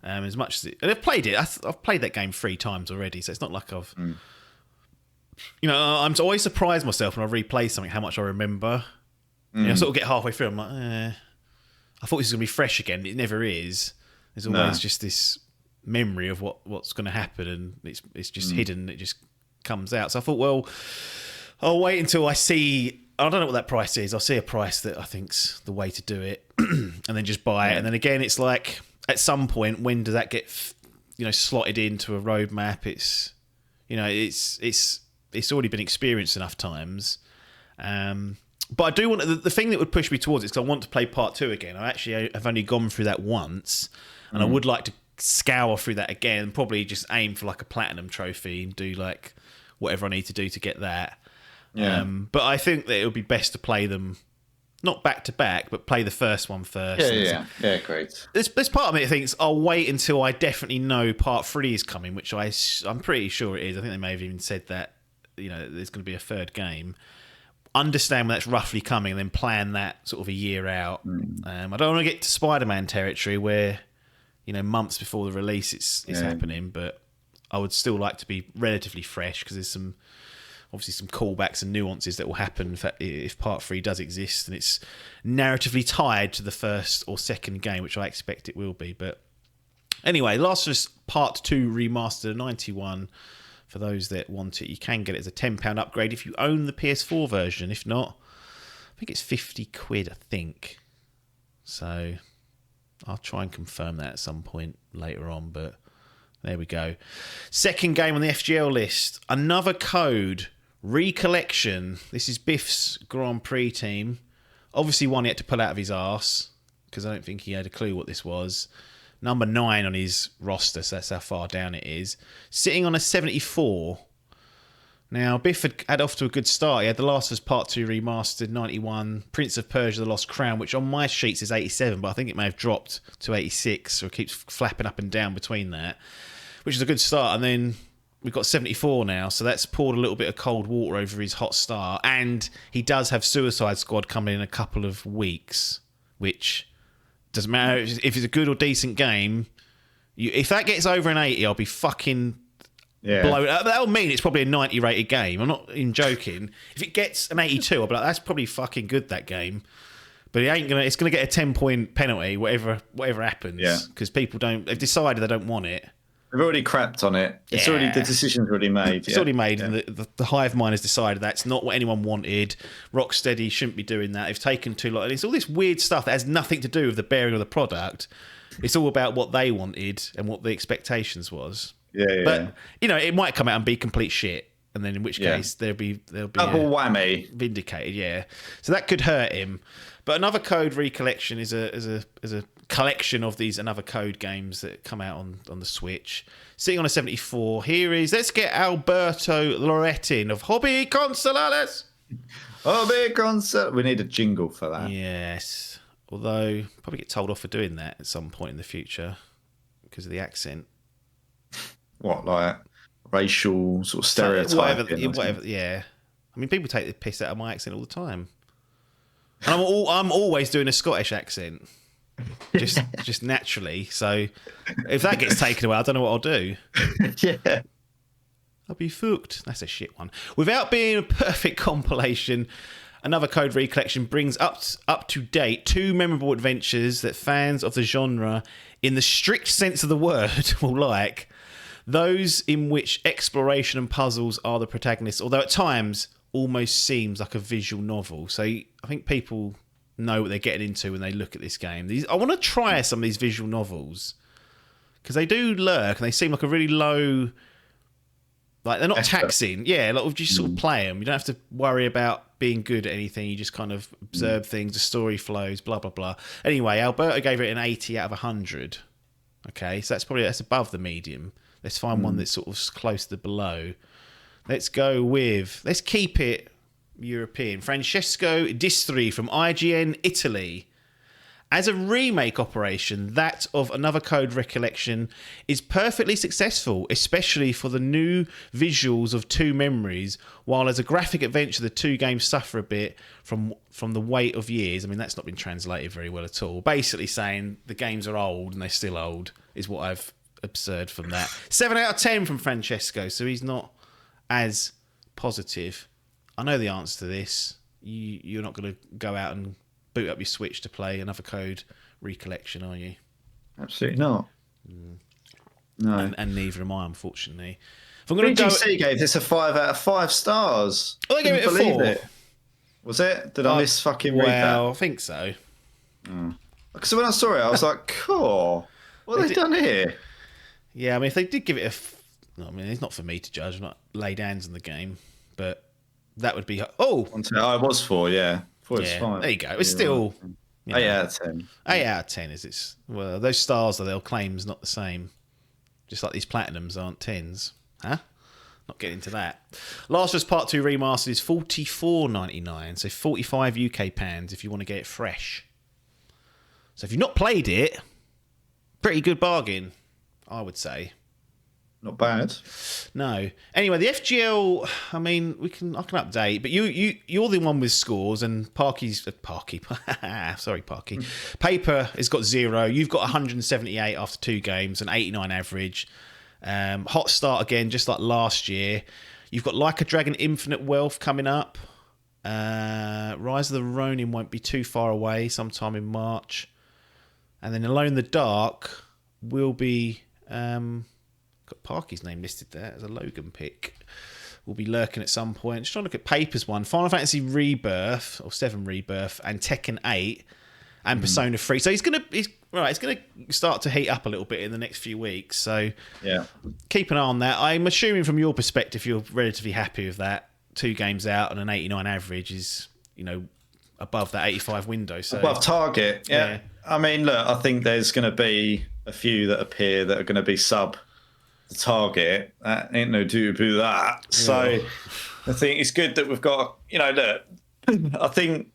as much as and I've played it, I've played that game 3 times already, so it's not like I've, you know, I'm always surprised myself when I replay something how much I remember. You know, I sort of get halfway through, I'm like, I thought this was going to be fresh again. It never is. There's always just this memory of what's going to happen, and it's just hidden. It just comes out. So I thought, well, I'll wait until I see. I don't know what that price is. I'll see a price that I think's the way to do it, and then just buy it. And then again, it's like at some point, when does that get, you know, slotted into a roadmap? It's, you know, it's already been experienced enough times. But I do want the thing that would push me towards it, because I want to play part 2 again. I actually have only gone through that once, and I would like to scour through that again and probably just aim for like a platinum trophy and do like whatever I need to do to get that. But I think that it would be best to play them not back to back, but play the first one first. Yeah, great. There's part of me that thinks I'll wait until I definitely know part 3 is coming, which I'm pretty sure it is. I think they may have even said that, you know, there's going to be a third game. Understand when that's roughly coming, and then plan that sort of a year out. I don't want to get to Spider-Man territory where, you know, months before the release it's happening, but I would still like to be relatively fresh, because there's some obviously some callbacks and nuances that will happen if Part 3 does exist and it's narratively tied to the first or second game, which I expect it will be. But anyway, Last of Us Part 2 Remastered, 91. For those that want it, you can get it as a £10 upgrade if you own the PS4 version. If not, I think it's 50 quid, I think. So I'll try and confirm that at some point later on, but there we go. Second game on the FGL list, Another Code, Recollection. This is Biff's Grand Prix team. Obviously one he had to pull out of his arse, because I don't think he had a clue what this was. Number 9 on his roster, so that's how far down it is. Sitting on a 74. Now, Biff had off to a good start. He had The Last of Us Part 2 Remastered, 91. Prince of Persia, The Lost Crown, which on my sheets is 87, but I think it may have dropped to 86, or it keeps flapping up and down between that, which is a good start. And then we've got 74 now, so that's poured a little bit of cold water over his hot start. And he does have Suicide Squad coming in a couple of weeks, which doesn't matter if it's a good or decent game. If that gets over an 80, I'll be fucking blown. That'll mean it's probably a 90 rated game. I'm not even joking. If it gets an 82, I'll be like, that's probably fucking good, that game. But it's gonna get a 10-point penalty, whatever happens. Yeah. Because they've decided they don't want it. They've already crapped on it. The decision's already made. It's already made, and the hive mind has decided that's not what anyone wanted. Rocksteady shouldn't be doing that. They've taken too long. And it's all this weird stuff that has nothing to do with the bearing of the product. It's all about what they wanted and what the expectations was. But it might come out and be complete shit, and then in which case they'll be double whammy, vindicated. Yeah, so that could hurt him. But Another Code Recollection is a collection of these Another Code games that come out on the Switch. Sitting on a 74. Let's get Alberto Loretin of Hobby Consoles. We need a jingle for that. Yes, although probably get told off for doing that at some point in the future because of the accent. What, like racial sort of stereotyping? Whatever. Yeah, I mean, people take the piss out of my accent all the time. And I'm always doing a Scottish accent, just naturally. So if that gets taken away, I don't know what I'll do. Yeah, I'll be fucked. That's a shit one. Without being a perfect compilation, Another Code Recollection brings up to date 2 memorable adventures that fans of the genre, in the strict sense of the word, will like. Those in which exploration and puzzles are the protagonists, although at times almost seems like a visual novel. So I think people know what they're getting into when they look at this game. I want to try some of these visual novels because they do lurk and they seem like a really low, like they're not taxing. Yeah, like just sort of play them. You don't have to worry about being good at anything. You just kind of observe things. The story flows. Blah blah blah. Anyway, Alberto gave it an 80 out of 100. Okay, so that's above the medium. Let's find one that's sort of close to below. Let's keep it European. Francesco Distri from IGN Italy. As a remake operation, that of Another Code Recollection is perfectly successful, especially for the new visuals of 2 memories, while as a graphic adventure, the 2 games suffer a bit from the weight of years. I mean, that's not been translated very well at all. Basically saying the games are old and they're still old is what I've observed from that. 7 out of 10 from Francesco, so he's not as positive. I know the answer to this. You're not going to go out and boot up your Switch to play Another Code Recollection, are you? Absolutely not. No. And neither am I, unfortunately. If I'm going to BGC gave this a 5 out of 5 stars. Oh, they gave it a 4. It. Was it? Did I miss fucking read that? Well, I think so. Because when I saw it, I was like, cool. What have they done here? Yeah, I mean, if they did give it it's not for me to judge. I'm not laid hands on the game, but that would be. Oh, I was 4. Yeah, 4 is 5. There you go. It's still 8 out of 10. 8 out of 10 is it's. Well, those stars are their claims, not the same. Just like these platinums aren't 10s, huh? Not getting into that. Last of Us Part 2 Remastered is $44.99, so 45 UK pounds if you want to get it fresh. So if you've not played it, pretty good bargain, I would say. Not bad. No. Anyway, the FGL. I mean, I can update, but you're the one with scores, and Parky. Sorry, Parky. Paper has got 0. You've got 178 after 2 games, an 89 average. Hot start again, just like last year. You've got Like a Dragon Infinite Wealth coming up. Rise of the Ronin won't be too far away, sometime in March. And then Alone in the Dark will be... got Parky's name listed there as a Logan pick. Will be lurking at some point. Just trying to look at Papers one. Final Fantasy Rebirth, or 7 Rebirth, and Tekken 8, and Persona 3. So it's gonna start to heat up a little bit in the next few weeks. So yeah, keep an eye on that. I'm assuming from your perspective you're relatively happy with that. 2 games out and an 89 average is, above that 85 window. So above target. Yeah. I mean, look, I think there's going to be a few that appear that are going to be sub the target. Ain't no do about that. Yeah. So I think it's good that we've got, look, I think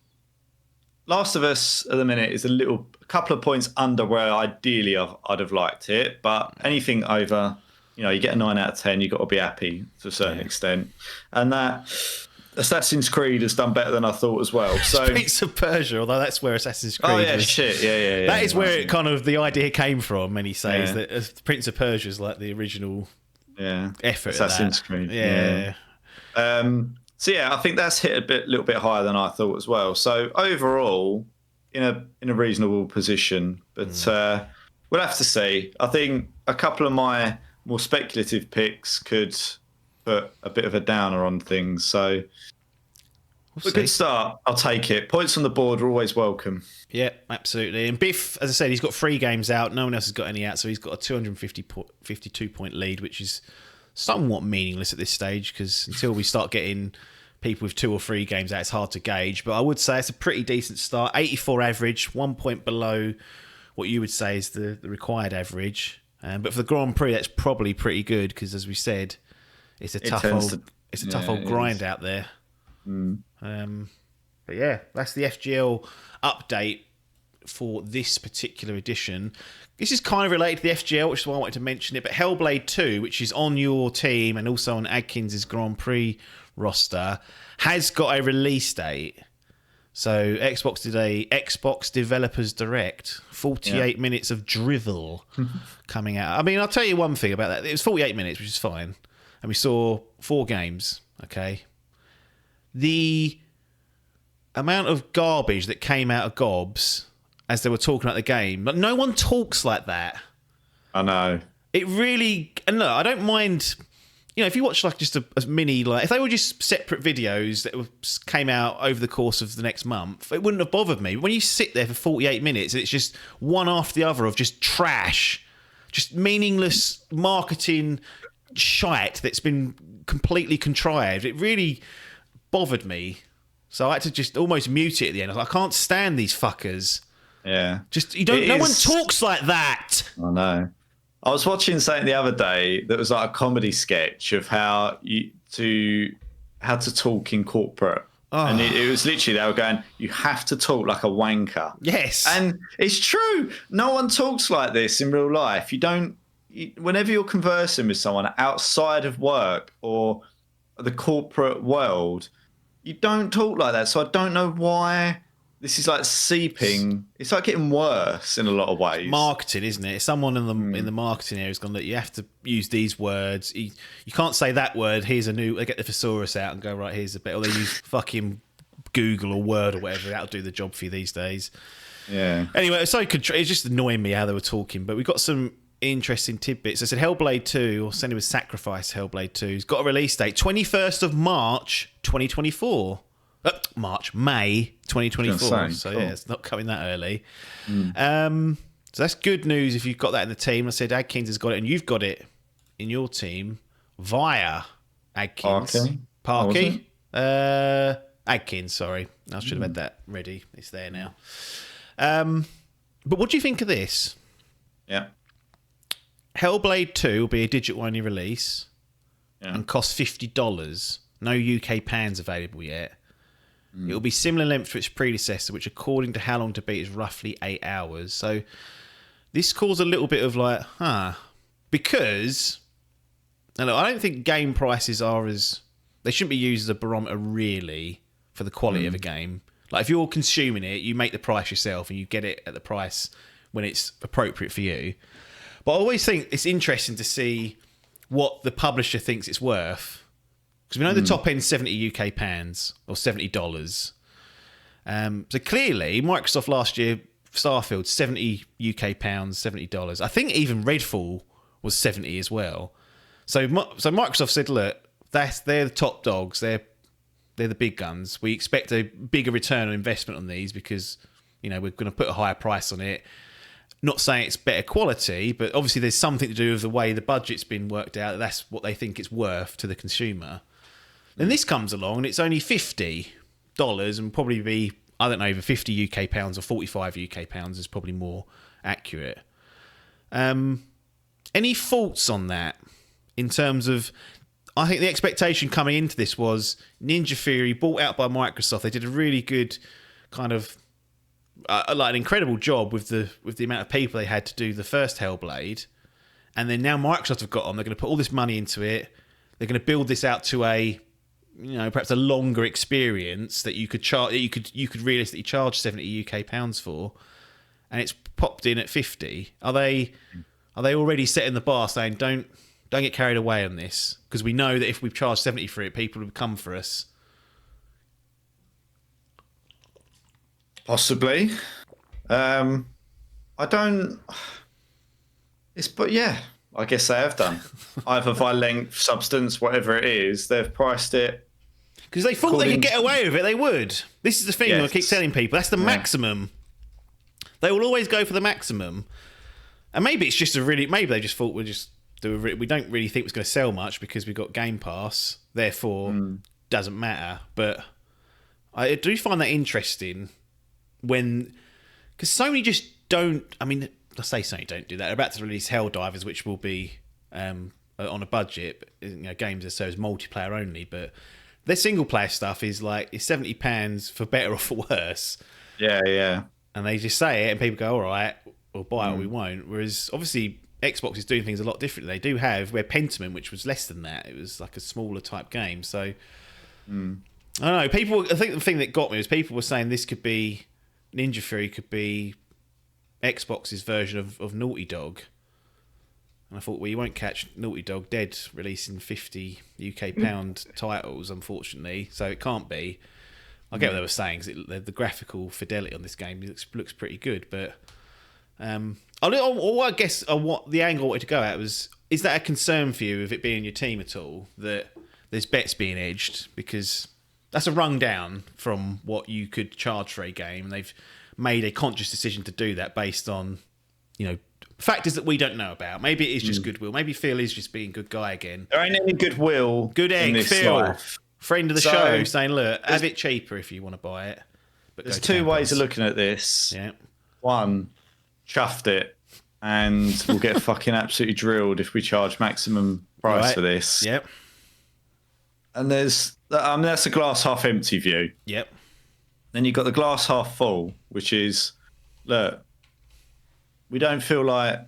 Last of Us at the minute is a couple of points under where ideally I'd have liked it, but anything over, you get a 9 out of 10, you've got to be happy to a certain extent. And that Assassin's Creed has done better than I thought as well. So Prince of Persia, although that's where Assassin's Creed Yeah. That is where it kind of the idea came from, many say, that Prince of Persia is like the original effort. Assassin's Creed. Yeah. So I think that's hit a little bit higher than I thought as well. So overall, in a reasonable position, but we'll have to see. I think a couple of my more speculative picks could put a bit of a downer on things. So a good start. I'll take it. Points on the board are always welcome. Yeah, absolutely. And Biff, as I said, he's got 3 games out. No one else has got any out, so he's got a 252-point lead, which is somewhat meaningless at this stage because until we start getting people with 2 or 3 games out, it's hard to gauge. But I would say it's a pretty decent start. 84 average, 1 point below what you would say is the required average. But for the Grand Prix, that's probably pretty good because, as we said, it's a tough old grind out there. But yeah, that's the FGL update for this particular edition. This is kind of related to the FGL, which is why I wanted to mention it. But Hellblade 2, which is on your team and also on Adkins' Grand Prix roster, has got a release date. So Xbox did a Xbox Developers Direct, 48 minutes of drivel coming out. I mean, I'll tell you one thing about that. It was 48 minutes, which is fine. And we saw 4 games, okay? The amount of garbage that came out of Gobs as they were talking about the game, like, no one talks like that. I know. It really... And look, I don't mind... if you watch like just a mini, like if they were just separate videos that came out over the course of the next month, it wouldn't have bothered me. But when you sit there for 48 minutes and it's just one after the other of just trash, just meaningless marketing shite that's been completely contrived, it really bothered me. So I had to just almost mute it at the end. I was like, I can't stand these fuckers. Yeah. No one talks like that. I know. I was watching something the other day that was like a comedy sketch of how to talk in corporate. Oh. And it was literally, they were going, you have to talk like a wanker. Yes. And it's true. No one talks like this in real life. Whenever you're conversing with someone outside of work or the corporate world, you don't talk like that. So I don't know why this is like seeping. It's like getting worse in a lot of ways. Marketing, isn't it? Someone in the marketing area has gone, look, you have to use these words. You can't say that word. Here's a new... They get the thesaurus out and go, right, here's a bit. Or they use fucking Google or Word or whatever. That'll do the job for you these days. Yeah. Anyway, it's just annoying me how they were talking. But we got some interesting tidbits. I said Hellblade 2, or Senua's Sacrifice Hellblade 2, has got a release date, 21st of March, 2024. May 2024. So cool. Yeah, it's not coming that early. So that's good news if you've got that in the team. I said Adkins has got it and you've got it in your team via Adkins. Parky. Adkins, sorry. I should have had that ready. It's there now. But what do you think of this? Yeah. Hellblade 2 will be a digital-only release and cost $50. No UK pans available yet. It will be similar length to its predecessor, which according to How Long to Beat is roughly 8 hours. So this caused a little bit of like, because now look, I don't think game prices they shouldn't be used as a barometer really for the quality of a game. Like if you're consuming it, you make the price yourself and you get it at the price when it's appropriate for you. But I always think it's interesting to see what the publisher thinks it's worth. Because we know the top end 70 UK pounds or $70. So clearly, Microsoft last year, Starfield, 70 UK pounds, $70. I think even Redfall was 70 as well. So Microsoft said, look, they're the top dogs. They're the big guns. We expect a bigger return on investment on these because, we're going to put a higher price on it. Not saying it's better quality, but obviously there's something to do with the way the budget's been worked out. That's what they think it's worth to the consumer. Then this comes along and it's only $50 and probably be, I don't know, either 50 UK pounds or 45 UK pounds is probably more accurate. Any thoughts on that in terms of, I think the expectation coming into this was Ninja Theory, bought out by Microsoft. They did a really good kind of, like an incredible job with the amount of people they had to do the first Hellblade. And then now Microsoft have got on, they're going to put all this money into it. They're going to build this out to a, perhaps a longer experience that you could charge, you could realistically charge 70 UK pounds for, and it's popped in at 50. Are they already setting the bar, saying don't get carried away on this, because we know that if we charge 70 for it, people would come for us? Possibly. I don't. But yeah, I guess they have done. Either by length, substance, whatever it is, they've priced it. Because they thought they could get away with it, they would. This is the thing I keep telling people. That's the maximum. They will always go for the maximum. And maybe it's just maybe they just thought we don't really think it's going to sell much because we've got Game Pass, therefore doesn't matter. But I do find that interesting because Sony just don't. I mean, I say Sony don't do that. They're about to release Helldivers, which will be on a budget, games that serves multiplayer only, but their single player stuff is like it's £70 for better or for worse. Yeah. And they just say it, and people go, "All right, we'll buy it or we won't." Whereas obviously Xbox is doing things a lot differently. They do have Pentiment, which was less than that. It was like a smaller type game. So I don't know. I think the thing that got me was people were saying this could be Ninja Theory could be Xbox's version of Naughty Dog. And I thought, well, you won't catch Naughty Dog dead releasing 50 UK pound titles, unfortunately. So it can't be. I get what they were saying, because the graphical fidelity on this game looks pretty good. But I guess what the angle I wanted to go at was, is that a concern for you, of it being your team at all, that there's bets being edged? Because that's a rung down from what you could charge for a game, and they've made a conscious decision to do that based on, factors that we don't know about. Maybe it is just goodwill. Maybe Phil is just being a good guy again. There ain't any goodwill. Good egg, in this Phil. life. Friend of the show, saying, look, have it cheaper if you want to buy it. But there's two ways of looking at this. Yeah. One, chuffed it, and we'll get fucking absolutely drilled if we charge maximum price for this. Yep. And that's a glass half empty view. Yep. Then you've got the glass half full, which is, look, we don't feel like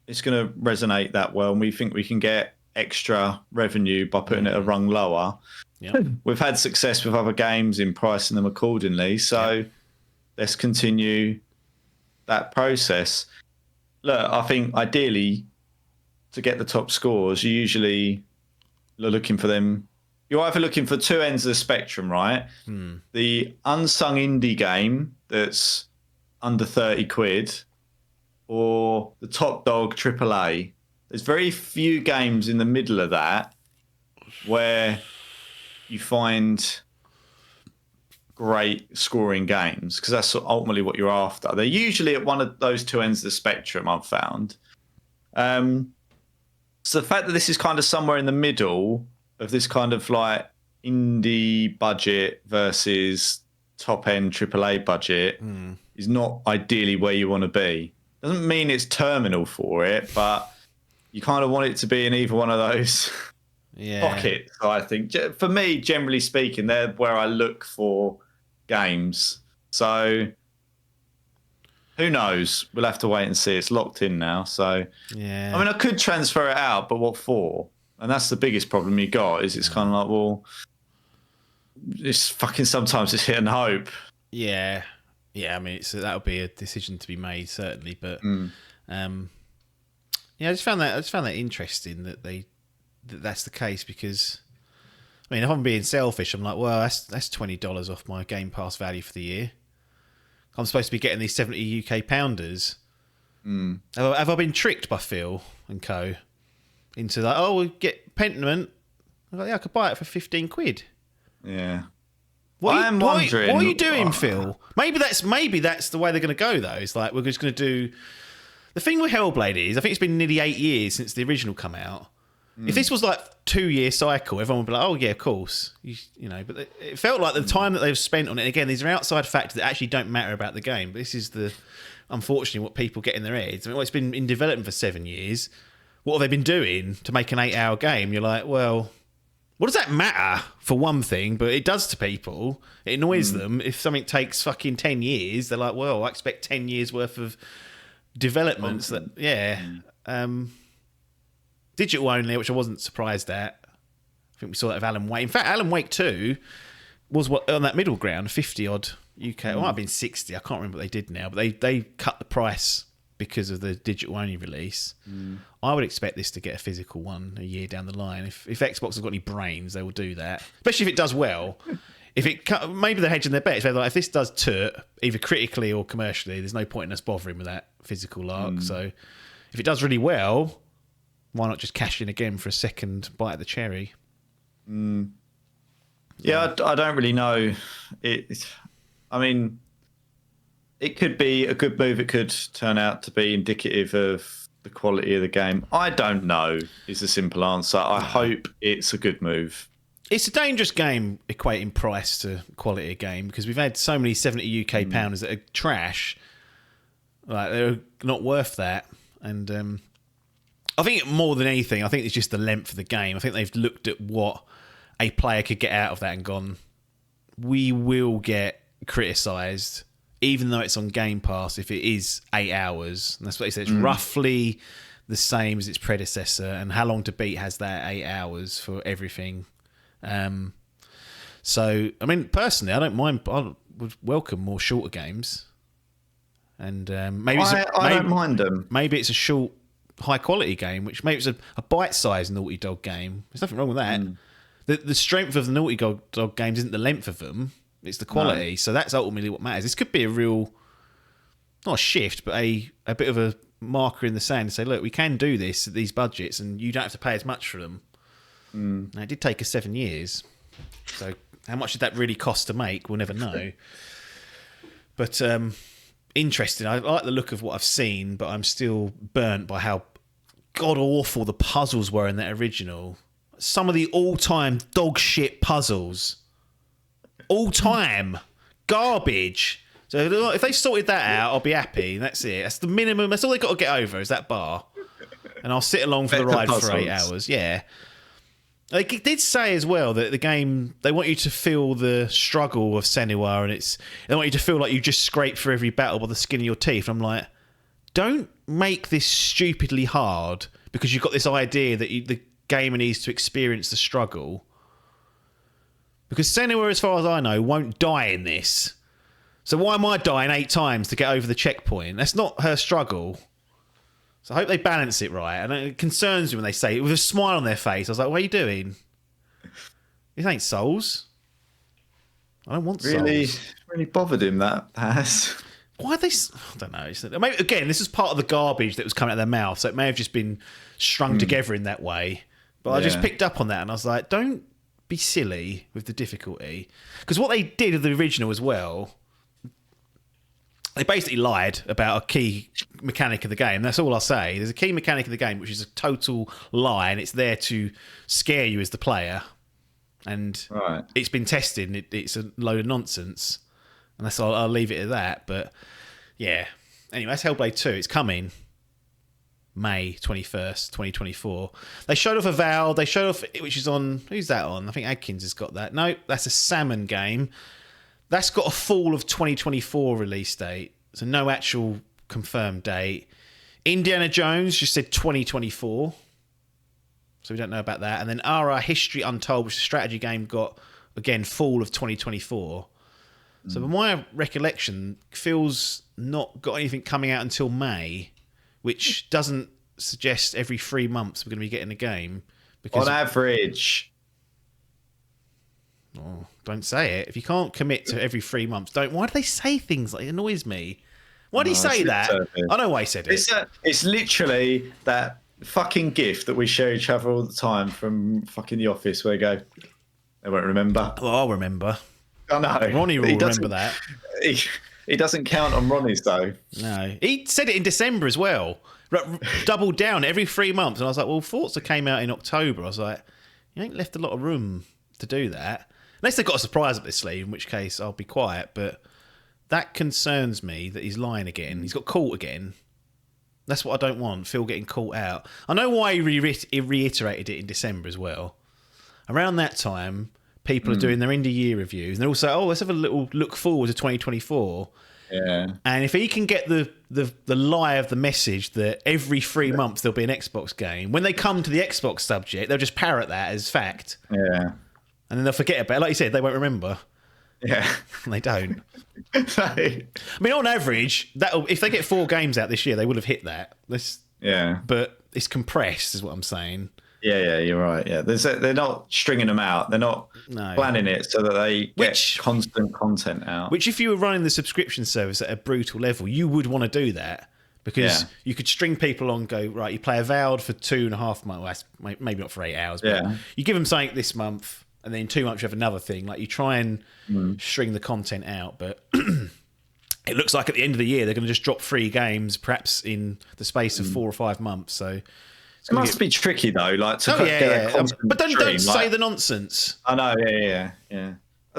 it's going to resonate that well, and we think we can get extra revenue by putting it a rung lower. Yep. We've had success with other games in pricing them accordingly, so let's continue that process. Look, I think ideally, to get the top scores, you usually are looking for them. You're either looking for two ends of the spectrum, right? The unsung indie game that's under 30 quid, or the top dog AAA. There's very few games in the middle of that where you find great scoring games, because that's ultimately what you're after. They're usually at one of those two ends of the spectrum, I've found. So the fact that this is kind of somewhere in the middle of this kind of like indie budget versus top end AAA budget is not ideally where you want to be. Doesn't mean it's terminal for it, but you kind of want it to be in either one of those pockets, I think. For me, generally speaking, they're where I look for games. So who knows? We'll have to wait and see. It's locked in now. So I mean, I could transfer it out, but what for? And that's the biggest problem you got, is it's kind of like, well, it's fucking sometimes it's hit and hope. Yeah. Yeah, I mean, that'll be a decision to be made, certainly. But I just found that interesting that that's the case, because I mean, if I'm being selfish, I'm like, well, that's $20 off my Game Pass value for the year. I'm supposed to be getting these 70 UK pounders. Have I been tricked by Phil and co into like, oh, we'll get Pentiment? I'm like, yeah, I could buy it for 15 quid. Yeah. I'm wondering. What are you doing, Phil? Maybe that's the way they're going to go, though. It's like, we're just going to do... The thing with Hellblade is, I think it's been nearly 8 years since the original come out. If this was like 2-year cycle, everyone would be like, oh, yeah, of course. You know, but it felt like the time that they've spent on it, again, these are outside factors that actually don't matter about the game. But this is unfortunately, what people get in their heads. I mean, well, it's been in development for 7 years. What have they been doing to make an 8-hour game? You're like, well, what does that matter for one thing? But it does to people. It annoys them. If something takes fucking 10 years, they're like, well, I expect 10 years worth of developments. Digital only, which I wasn't surprised at. I think we saw that with Alan Wake. In fact, Alan Wake 2 was on that middle ground, 50 odd UK. It might have been 60. I can't remember what they did now, but they cut the price because of the digital only release. I would expect this to get a physical one a year down the line. If Xbox has got any brains, they will do that. Especially if it does well. Maybe they're hedging their bets. They're like, if this does turt, either critically or commercially, there's no point in us bothering with that physical lark. So if it does really well, why not just cash in again for a second bite of the cherry? Yeah, I don't really know. I mean, it could be a good move. It could turn out to be indicative of the quality of the game. I don't know is the simple answer. I hope it's a good move. It's a dangerous game equating price to quality of game, because we've had so many 70 UK pounders that are trash. Like, they're not worth that. And I think more than anything, I think it's just the length of the game. I think they've looked at what a player could get out of that and gone, we will get criticised, even though it's on Game Pass, if it is 8 hours. And that's what they said. It's roughly the same as its predecessor. And How Long to Beat has that 8 hours for everything. So, I mean, personally, I don't mind. I would welcome more shorter games. And maybe I don't mind them. Maybe it's a short, high-quality game, which maybe it's a bite-sized Naughty Dog game. There's nothing wrong with that. The strength of the Naughty Dog games isn't the length of them. It's the quality. No. So that's ultimately what matters. This could be a real, not a shift, but a bit of a marker in the sand to say, look, we can do this at these budgets and you don't have to pay as much for them. Now, it did take us 7 years. So how much did that really cost to make? We'll never know. But interesting. I like the look of what I've seen, but I'm still burnt by how god-awful the puzzles were in that original. Some of the all-time dog shit puzzles. All-time. Garbage. So if they sorted that out, I'll be happy. That's it. That's the minimum. That's all they've got to get over, is that bar. And I'll sit along for the ride for 8 hours. Yeah. They did say as well that the game, they want you to feel the struggle of S.T.A.L.K.E.R, and they want you to feel like you just scrape through every battle by the skin of your teeth. I'm like, don't make this stupidly hard because you've got this idea that the gamer needs to experience the struggle. Because S.T.A.L.K.E.R, as far as I know, won't die in this. So why am I dying 8 times to get over the checkpoint? That's not her struggle. So I hope they balance it right. And it concerns me when they say it with a smile on their face. I was like, what are you doing? This ain't Souls. I don't want Souls. Really bothered him, that has. Why are they... I don't know. Maybe, again, this is part of the garbage that was coming out of their mouth. So it may have just been strung together in that way. But I just picked up on that and I was like, don't be silly with the difficulty. Because what they did with the original as well... They basically lied about a key mechanic of the game. That's all I'll say. There's a key mechanic of the game which is a total lie, and it's there to scare you as the player. And it's been tested, and it's a load of nonsense. And that's all. I'll leave it at that. But yeah. Anyway, that's Hellblade 2. It's coming May 21st, 2024. They showed off Avowed. They showed off, which is on... Who's that on? I think Adkins has got that. No, that's a Salmon game. That's got a fall of 2024 release date, so no actual confirmed date. Indiana Jones just said 2024, so we don't know about that. And then RR History Untold, which is a strategy game, got, again, fall of 2024. So by my recollection, Phil's not got anything coming out until May, which doesn't suggest every 3 months we're going to be getting a game. Because on average... Oh, don't say it. If you can't commit to every 3 months, don't. Why do they say things like it annoys me? Why do you say that? I know why he said it. It's literally that fucking gift that we share each other all the time from fucking The Office where you go, they won't remember. Well, I'll remember. I know. Ronnie will remember that. He doesn't count on Ronnie's, though. No. He said it in December as well. Doubled down every 3 months. And I was like, well, Forza came out in October. I was like, you ain't left a lot of room to do that. Unless they've got a surprise up their sleeve, in which case I'll be quiet. But that concerns me that he's lying again. He's got caught again. That's what I don't want, Phil getting caught out. I know why he reiterated it in December as well. Around that time, people are doing their end of year reviews. And they're also, let's have a little look forward to 2024. Yeah. And if he can get the lie of the message that every 3 months there'll be an Xbox game, when they come to the Xbox subject, they'll just parrot that as fact. Yeah. And then they'll forget about it. Like you said, they won't remember. Yeah. And they don't. I mean, on average, if they get 4 games out this year, they would have hit that. Yeah. But it's compressed, is what I'm saying. Yeah, you're right. Yeah, they're not stringing them out. They're not planning it so that they get constant content out. Which, if you were running the subscription service at a brutal level, you would want to do that. Because you could string people on and go, right, you play Avowed for 2.5 months, well, maybe not for 8 hours, but you give them something this month, and then in 2 months you have another thing. Like, you try and string the content out, but it looks like at the end of the year they're going to just drop 3 games, perhaps in the space of 4 or 5 months. So it must be tricky though, like to but don't say the nonsense. I know, yeah.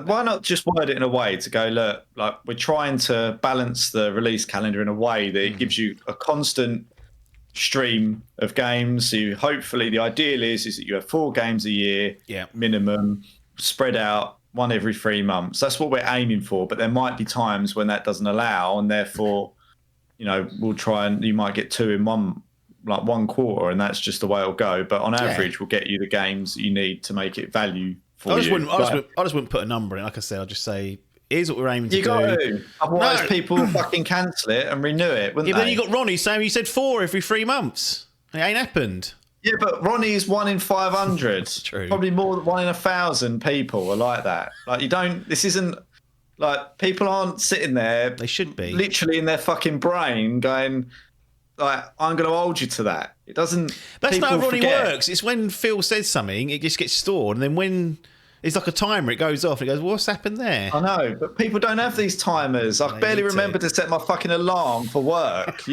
Why not just word it in a way to go, look, like we're trying to balance the release calendar in a way that it gives you a constant stream of games. So hopefully the ideal is that you have 4 games a year minimum, spread out, one every 3 months. That's what we're aiming for. But there might be times when that doesn't allow, and therefore, we'll try and you might get 2 in one quarter, and that's just the way it'll go. But on average, we'll get you the games that you need to make it value for you. I just wouldn't put a number in. Like I said, I'll just say, here's what we're aiming to do. You got to. Otherwise, people fucking cancel it and renew it, wouldn't they? Then you got Ronnie saying you said 4 every 3 months. It ain't happened. Yeah, but Ronnie's 1 in 500. True. Probably more than 1 in 1,000 people are like that. Like, this isn't, like, people aren't sitting there. They should be. Literally in their fucking brain going, like, I'm going to hold you to that. It doesn't. That's not how Ronnie works. It's when Phil says something, it just gets stored, and then when it's like a timer, it goes off. And it goes, what's happened there? I know, but people don't have these timers. I barely remember to set my fucking alarm for work.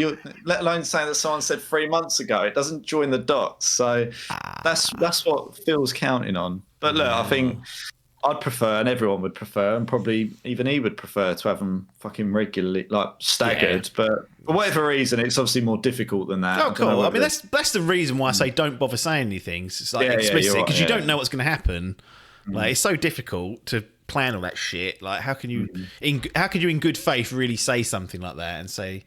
Let alone saying that someone said 3 months ago. It doesn't join the dots. So that's what Phil's counting on. But look, I think I'd prefer, and everyone would prefer, and probably even he would prefer to have them fucking regularly, like staggered. Yeah. But for whatever reason, it's obviously more difficult than that. Oh, cool. I mean, that's the reason why I say don't bother saying anything. It's like explicit, because you don't know what's going to happen. Like, it's so difficult to plan all that shit. Like, how can you, in good faith, really say something like that and say,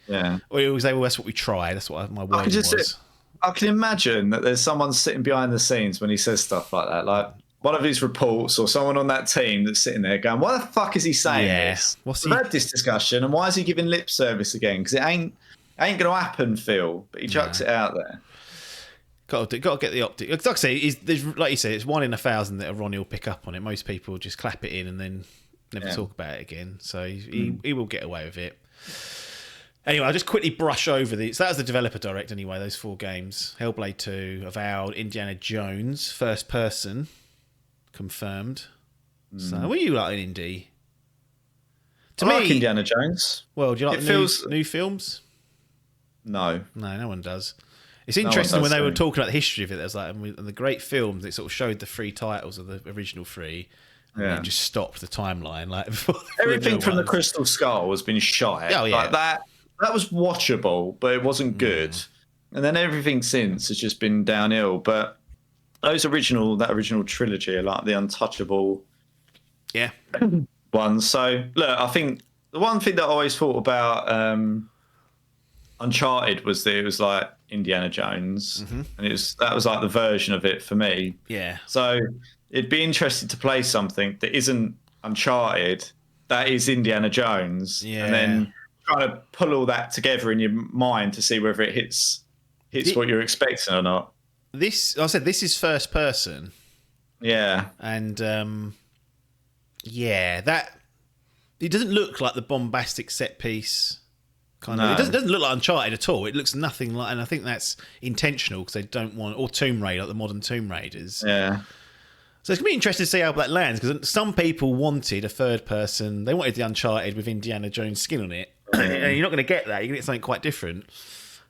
or you always say, well, that's what we tried. That's what my wording was. I can imagine that there's someone sitting behind the scenes when he says stuff like that. Like, one of his reports or someone on that team that's sitting there going, why the fuck is he saying this? We've had this discussion, and why is he giving lip service again? Because it ain't going to happen, Phil. But he chucks it out there. Got to get the optic. Like I say, like you said, it's 1 in 1,000 that Ronnie will pick up on it. Most people just clap it in and then never talk about it again. So he will get away with it. Anyway, I'll just quickly brush over these. So that was the developer direct anyway, those 4 games. Hellblade 2, Avowed, Indiana Jones, first person, confirmed. So what are you like in indie? I like Indiana Jones. Well, do you like new films? No, no one does. It's interesting when they were talking about the history of it. There's like, and the great films, it sort of showed the 3 titles of the original 3, and then just stopped the timeline. Like everything from the Crystal Skull has been shot. Oh yeah, like that was watchable, but it wasn't good. And then everything since has just been downhill. But that original trilogy are like the untouchable, ones. So look, I think the one thing that I always thought about Uncharted was that it was like Indiana Jones, and that was like the version of it for me. Yeah. So it'd be interesting to play something that isn't Uncharted, that is Indiana Jones, and then try to pull all that together in your mind to see whether it hits what you're expecting or not. This is first person. Yeah. And Yeah, that it doesn't look like the bombastic set piece kind of. It doesn't look like Uncharted at all. It looks nothing like, and I think that's intentional because they don't want, or Tomb Raider, like the modern Tomb Raiders. Yeah. So it's gonna be interesting to see how that lands because some people wanted a third person. They wanted the Uncharted with Indiana Jones skin on it. And you're not going to get that. You're going to get something quite different.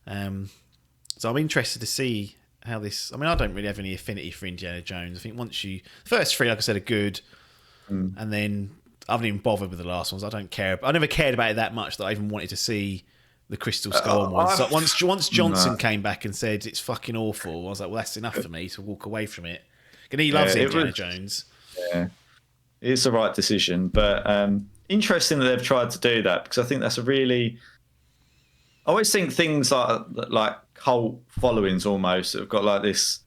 So I'm interested to see how this. I mean, I don't really have any affinity for Indiana Jones. I think the first three, like I said, are good, and then I haven't even bothered with the last ones. I don't care. I never cared about it that much that I even wanted to see the Crystal Skull ones. So once Johnson came back and said it's fucking awful, I was like, well, that's enough for me to walk away from it. And he loves Indiana Jones. Yeah, it's the right decision, but interesting that they've tried to do that because I think that's a really. I always think things like cult followings almost have got like this,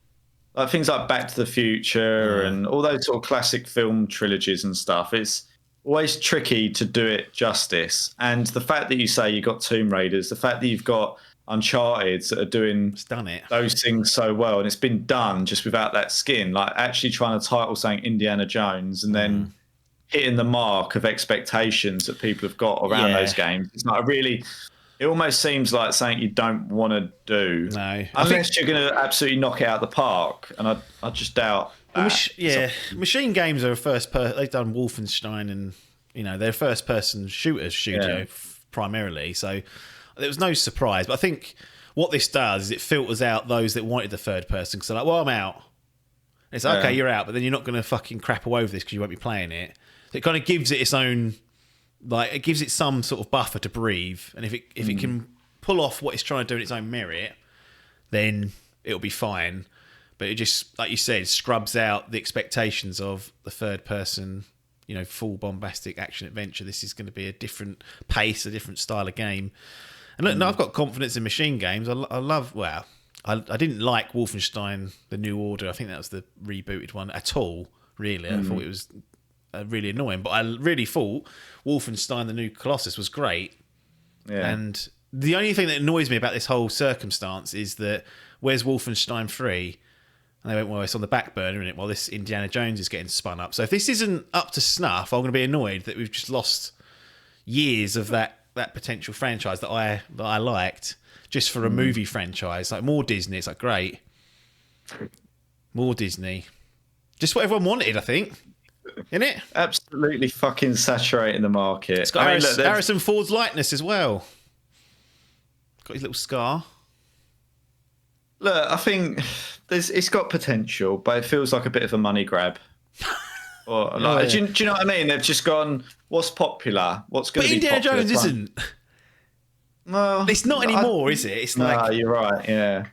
like things like Back to the Future and all those sort of classic film trilogies and stuff. It's always tricky to do it justice. And the fact that you say you got Tomb Raiders, the fact that you've got Uncharted that are doing those things so well, and it's been done just without that skin, like actually trying to title something Indiana Jones and then hitting the mark of expectations that people have got around those games. It's like it almost seems like something you don't want to do. No. Unless you're going to absolutely knock it out of the park. And I just doubt that. Machine Games are they've done Wolfenstein and, they're a first-person shooter studio primarily. So there was no surprise. But I think what this does is it filters out those that wanted the third person. Because they're like, well, I'm out. And it's like, okay, you're out. But then you're not going to fucking crap all over this because you won't be playing it. So it kind of gives it its own... Like, it gives it some sort of buffer to breathe, and if it can pull off what it's trying to do in its own merit, then it'll be fine. But it just, like you said, scrubs out the expectations of the third person, full bombastic action adventure. This is going to be a different pace, a different style of game. And look, I've got confidence in Machine Games. I love, I didn't like Wolfenstein: The New Order. I think that was the rebooted one at all, really. I thought it was... really annoying, but I really thought Wolfenstein: The New Colossus was great. Yeah. And the only thing that annoys me about this whole circumstance is that where's Wolfenstein 3? And they went, well, it's on the back burner, isn't it? While this Indiana Jones is getting spun up. So if this isn't up to snuff, I'm going to be annoyed that we've just lost years of that potential franchise that I liked just for a movie franchise. Like more Disney, it's like great. More Disney. Just what everyone wanted, I think. Isn't it? Absolutely fucking saturating the market. It's got Harrison Ford's likeness as well. Got his little scar. Look, I think it's got potential, but it feels like a bit of a money grab. Or like, do you know what I mean? They've just gone, what's popular? What's going to be popular? But Indiana Jones isn't. Well, it's not anymore, is it? It's like... No, you're right, yeah.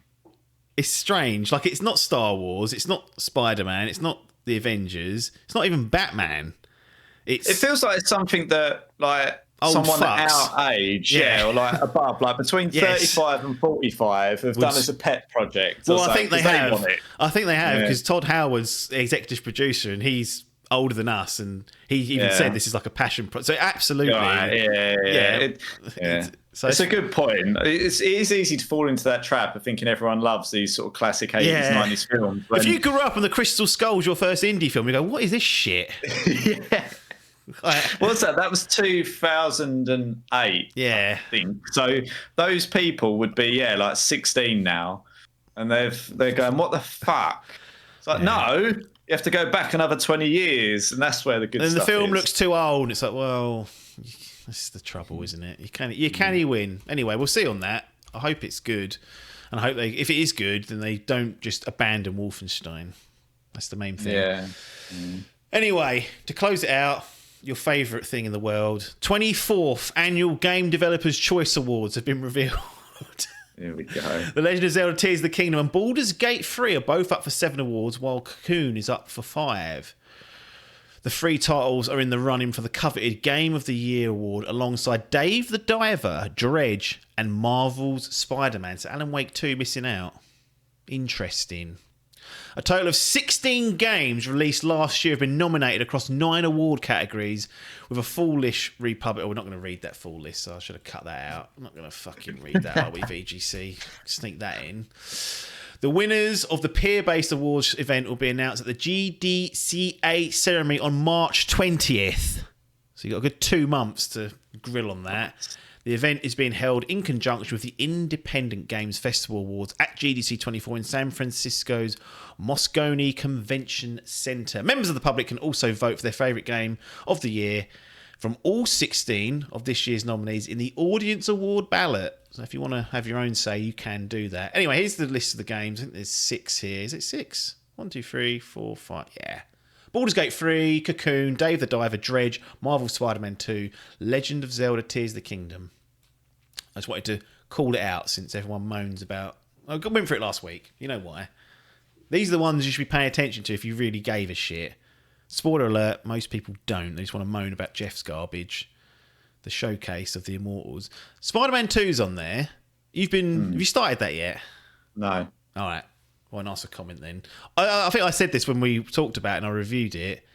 It's strange. Like, it's not Star Wars. It's not Spider-Man. It's not the Avengers. It's not even Batman. It feels like it's something that like someone our age, or like above, like between 35 and 45 have done as a pet project. Well, I think they have. I think they have because Todd Howard's executive producer and he's older than us, and he even said this is like a passion project. So absolutely, So it's a good point. It is easy to fall into that trap of thinking everyone loves these sort of classic 80s, 90s films. If you grew up on The Crystal Skull's your first indie film, you go, what is this shit? What's that? That was 2008. Yeah. I think. So those people would be, like 16 now. And they're going, what the fuck? It's like, no, you have to go back another 20 years. And that's where the good stuff is. And the film looks too old. It's like, well... This is the trouble, isn't it? You can win. Anyway, we'll see on that. I hope it's good. And I hope if it is good, then they don't just abandon Wolfenstein. That's the main thing. Yeah. Anyway, to close it out, your favourite thing in the world. 24th Annual Game Developers' Choice Awards have been revealed. Here we go. The Legend of Zelda Tears of the Kingdom and Baldur's Gate 3 are both up for 7 awards, while Cocoon is up for 5. The 3 titles are in the running for the coveted Game of the Year award alongside Dave the Diver, Dredge, and Marvel's Spider-Man. So Alan Wake 2 missing out. Interesting. A total of 16 games released last year have been nominated across 9 award categories with a full list republished. Oh, we're not going to read that full list, so I should have cut that out. I'm not going to fucking read that, are we, VGC? Sneak that in. The winners of the peer-based awards event will be announced at the GDCA ceremony on March 20th. So you've got a good 2 months to grill on that. The event is being held in conjunction with the Independent Games Festival Awards at GDC 24 in San Francisco's Moscone Convention Center. Members of the public can also vote for their favourite game of the year from all 16 of this year's nominees in the Audience Award ballot. So if you want to have your own say, you can do that. Anyway, here's the list of the games. I think there's 6 here. Is it 6? 1, 2, 3, 4, 5. Yeah. Baldur's Gate 3, Cocoon, Dave the Diver, Dredge, Marvel Spider-Man 2, Legend of Zelda Tears of the Kingdom. I just wanted to call it out since everyone moans about... I went for it last week. You know why. These are the ones you should be paying attention to if you really gave a shit. Spoiler alert, most people don't. They just want to moan about Jeff's garbage. The showcase of the Immortals. Spider-Man 2's on there. Have you started that yet? No. All right. Well, a nicer comment then. I think I said this when we talked about it and I reviewed it.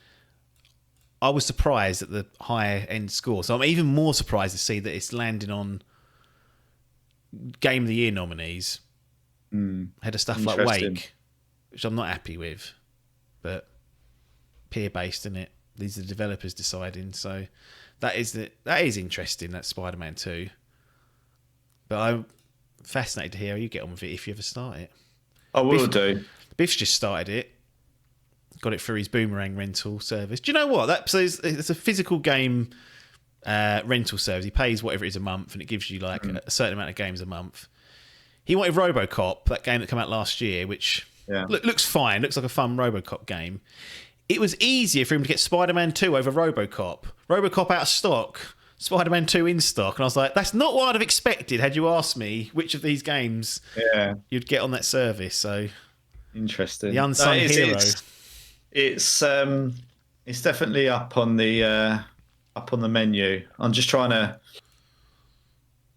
I was surprised at the higher end score. So I'm even more surprised to see that it's landing on Game of the Year nominees. Had of stuff like Wake, which I'm not happy with. But peer-based, isn't it? These are the developers deciding. So that is interesting, that Spider-Man 2. But I'm fascinated to hear how you get on with it if you ever start it. I will do. Biff's just started it. Got it through his Boomerang rental service. Do you know what? It's a physical game rental service. He pays whatever it is a month, and it gives you like a certain amount of games a month. He wanted RoboCop, that game that came out last year, which looks fine. Looks like a fun RoboCop game. It was easier for him to get Spider-Man 2 over RoboCop. RoboCop out of stock, Spider-Man 2 in stock. And I was like, that's not what I'd have expected had you asked me which of these games you'd get on that service. So interesting. The unsung hero. It's definitely up on the menu. I'm just trying to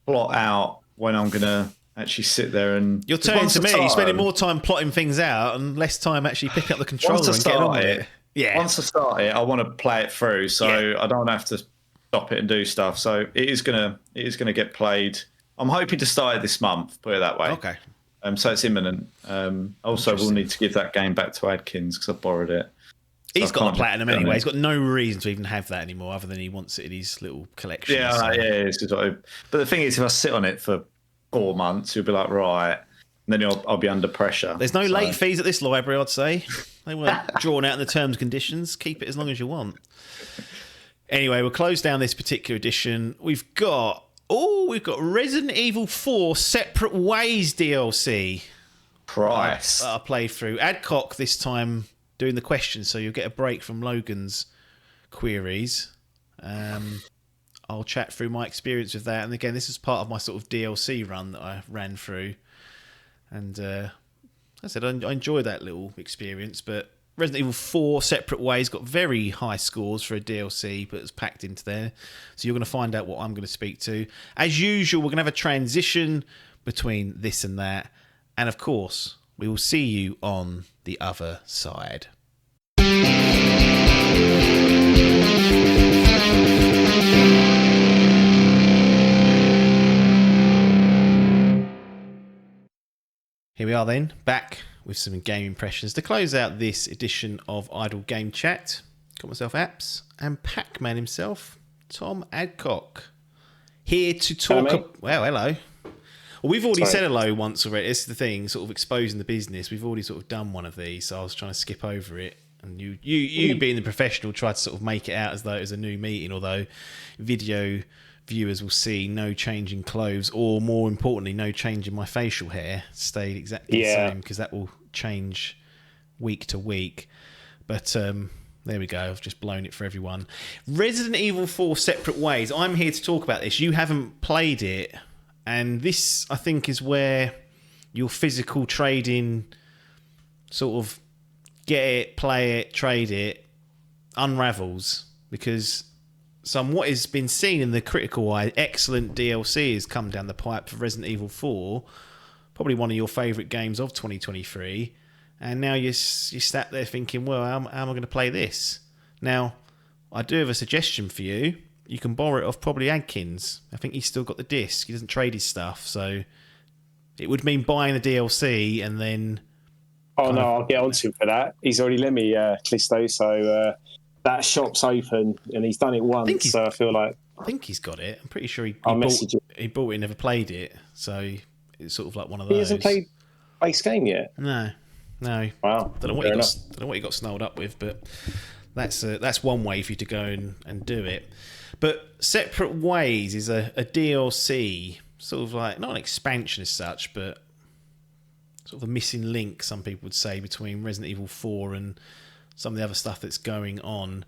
plot out when I'm gonna actually sit there and... You're turning to me. You're spending more time plotting things out and less time actually picking up the controller and getting on with it. Yeah. Once I start it, I want to play it through, so I don't have to stop it and do stuff. So it is gonna get played. I'm hoping to start it this month. Put it that way. Okay. So it's imminent. Also, we'll need to give that game back to Adkins because I borrowed it. So he's got the platinum anyway. He's got no reason to even have that anymore, other than he wants it in his little collection. Yeah, so. But the thing is, if I sit on it for 4 months, you'll be like, right. And then I'll be under pressure. There's no late fees at this library, I'd say. They weren't drawn out in the terms and conditions. Keep it as long as you want. Anyway, we'll close down this particular edition. We've got Resident Evil 4 Separate Ways DLC. Christ. I played through. Adcock this time doing the questions, so you'll get a break from Logan's queries. I'll chat through my experience with that. And again, this is part of my sort of DLC run that I ran through. And as I said, I enjoyed that little experience. But Resident Evil 4 Separate Ways got very high scores for a DLC, but it's packed into there. So you're going to find out what I'm going to speak to. As usual, we're going to have a transition between this and that. And of course, we will see you on the other side. Here we are then, back with some game impressions to close out this edition of Idle Game Chat. Got myself Apps and Pac-Man himself, Tom Adcock, here to talk... Well, hello. Well, we've already said hello once already. This is the thing, sort of exposing the business. We've already sort of done one of these, so I was trying to skip over it. And you being the professional, tried to sort of make it out as though it was a new meeting, although video viewers will see no change in clothes, or more importantly, no change in my facial hair. Stayed exactly the same, because that will change week to week. But there we go. I've just blown it for everyone. Resident Evil 4 Separate Ways. I'm here to talk about this. You haven't played it, and this, I think, is where your physical trading sort of get it, play it, trade it unravels, because what has been seen in the critical eye, excellent DLC has come down the pipe for Resident Evil 4, probably one of your favourite games of 2023, and now you sat there thinking, well, how am I going to play this? Now, I do have a suggestion for you. You can borrow it off probably Adkins. I think he's still got the disc. He doesn't trade his stuff, so It would mean buying the DLC and then. Oh no, I'll get onto him for that. He's already let me, Callisto. So that shop's open, and he's done it once. So I feel like I think he's got it. I'm pretty sure he bought it, never played it. So it's sort of like one of those. He hasn't played base game yet. No. Wow. Don't know what he got snarled up with, but that's one way for you to go and do it. But Separate Ways is a DLC, sort of like not an expansion as such, but sort of a missing link, some people would say, between Resident Evil 4 and some of the other stuff that's going on.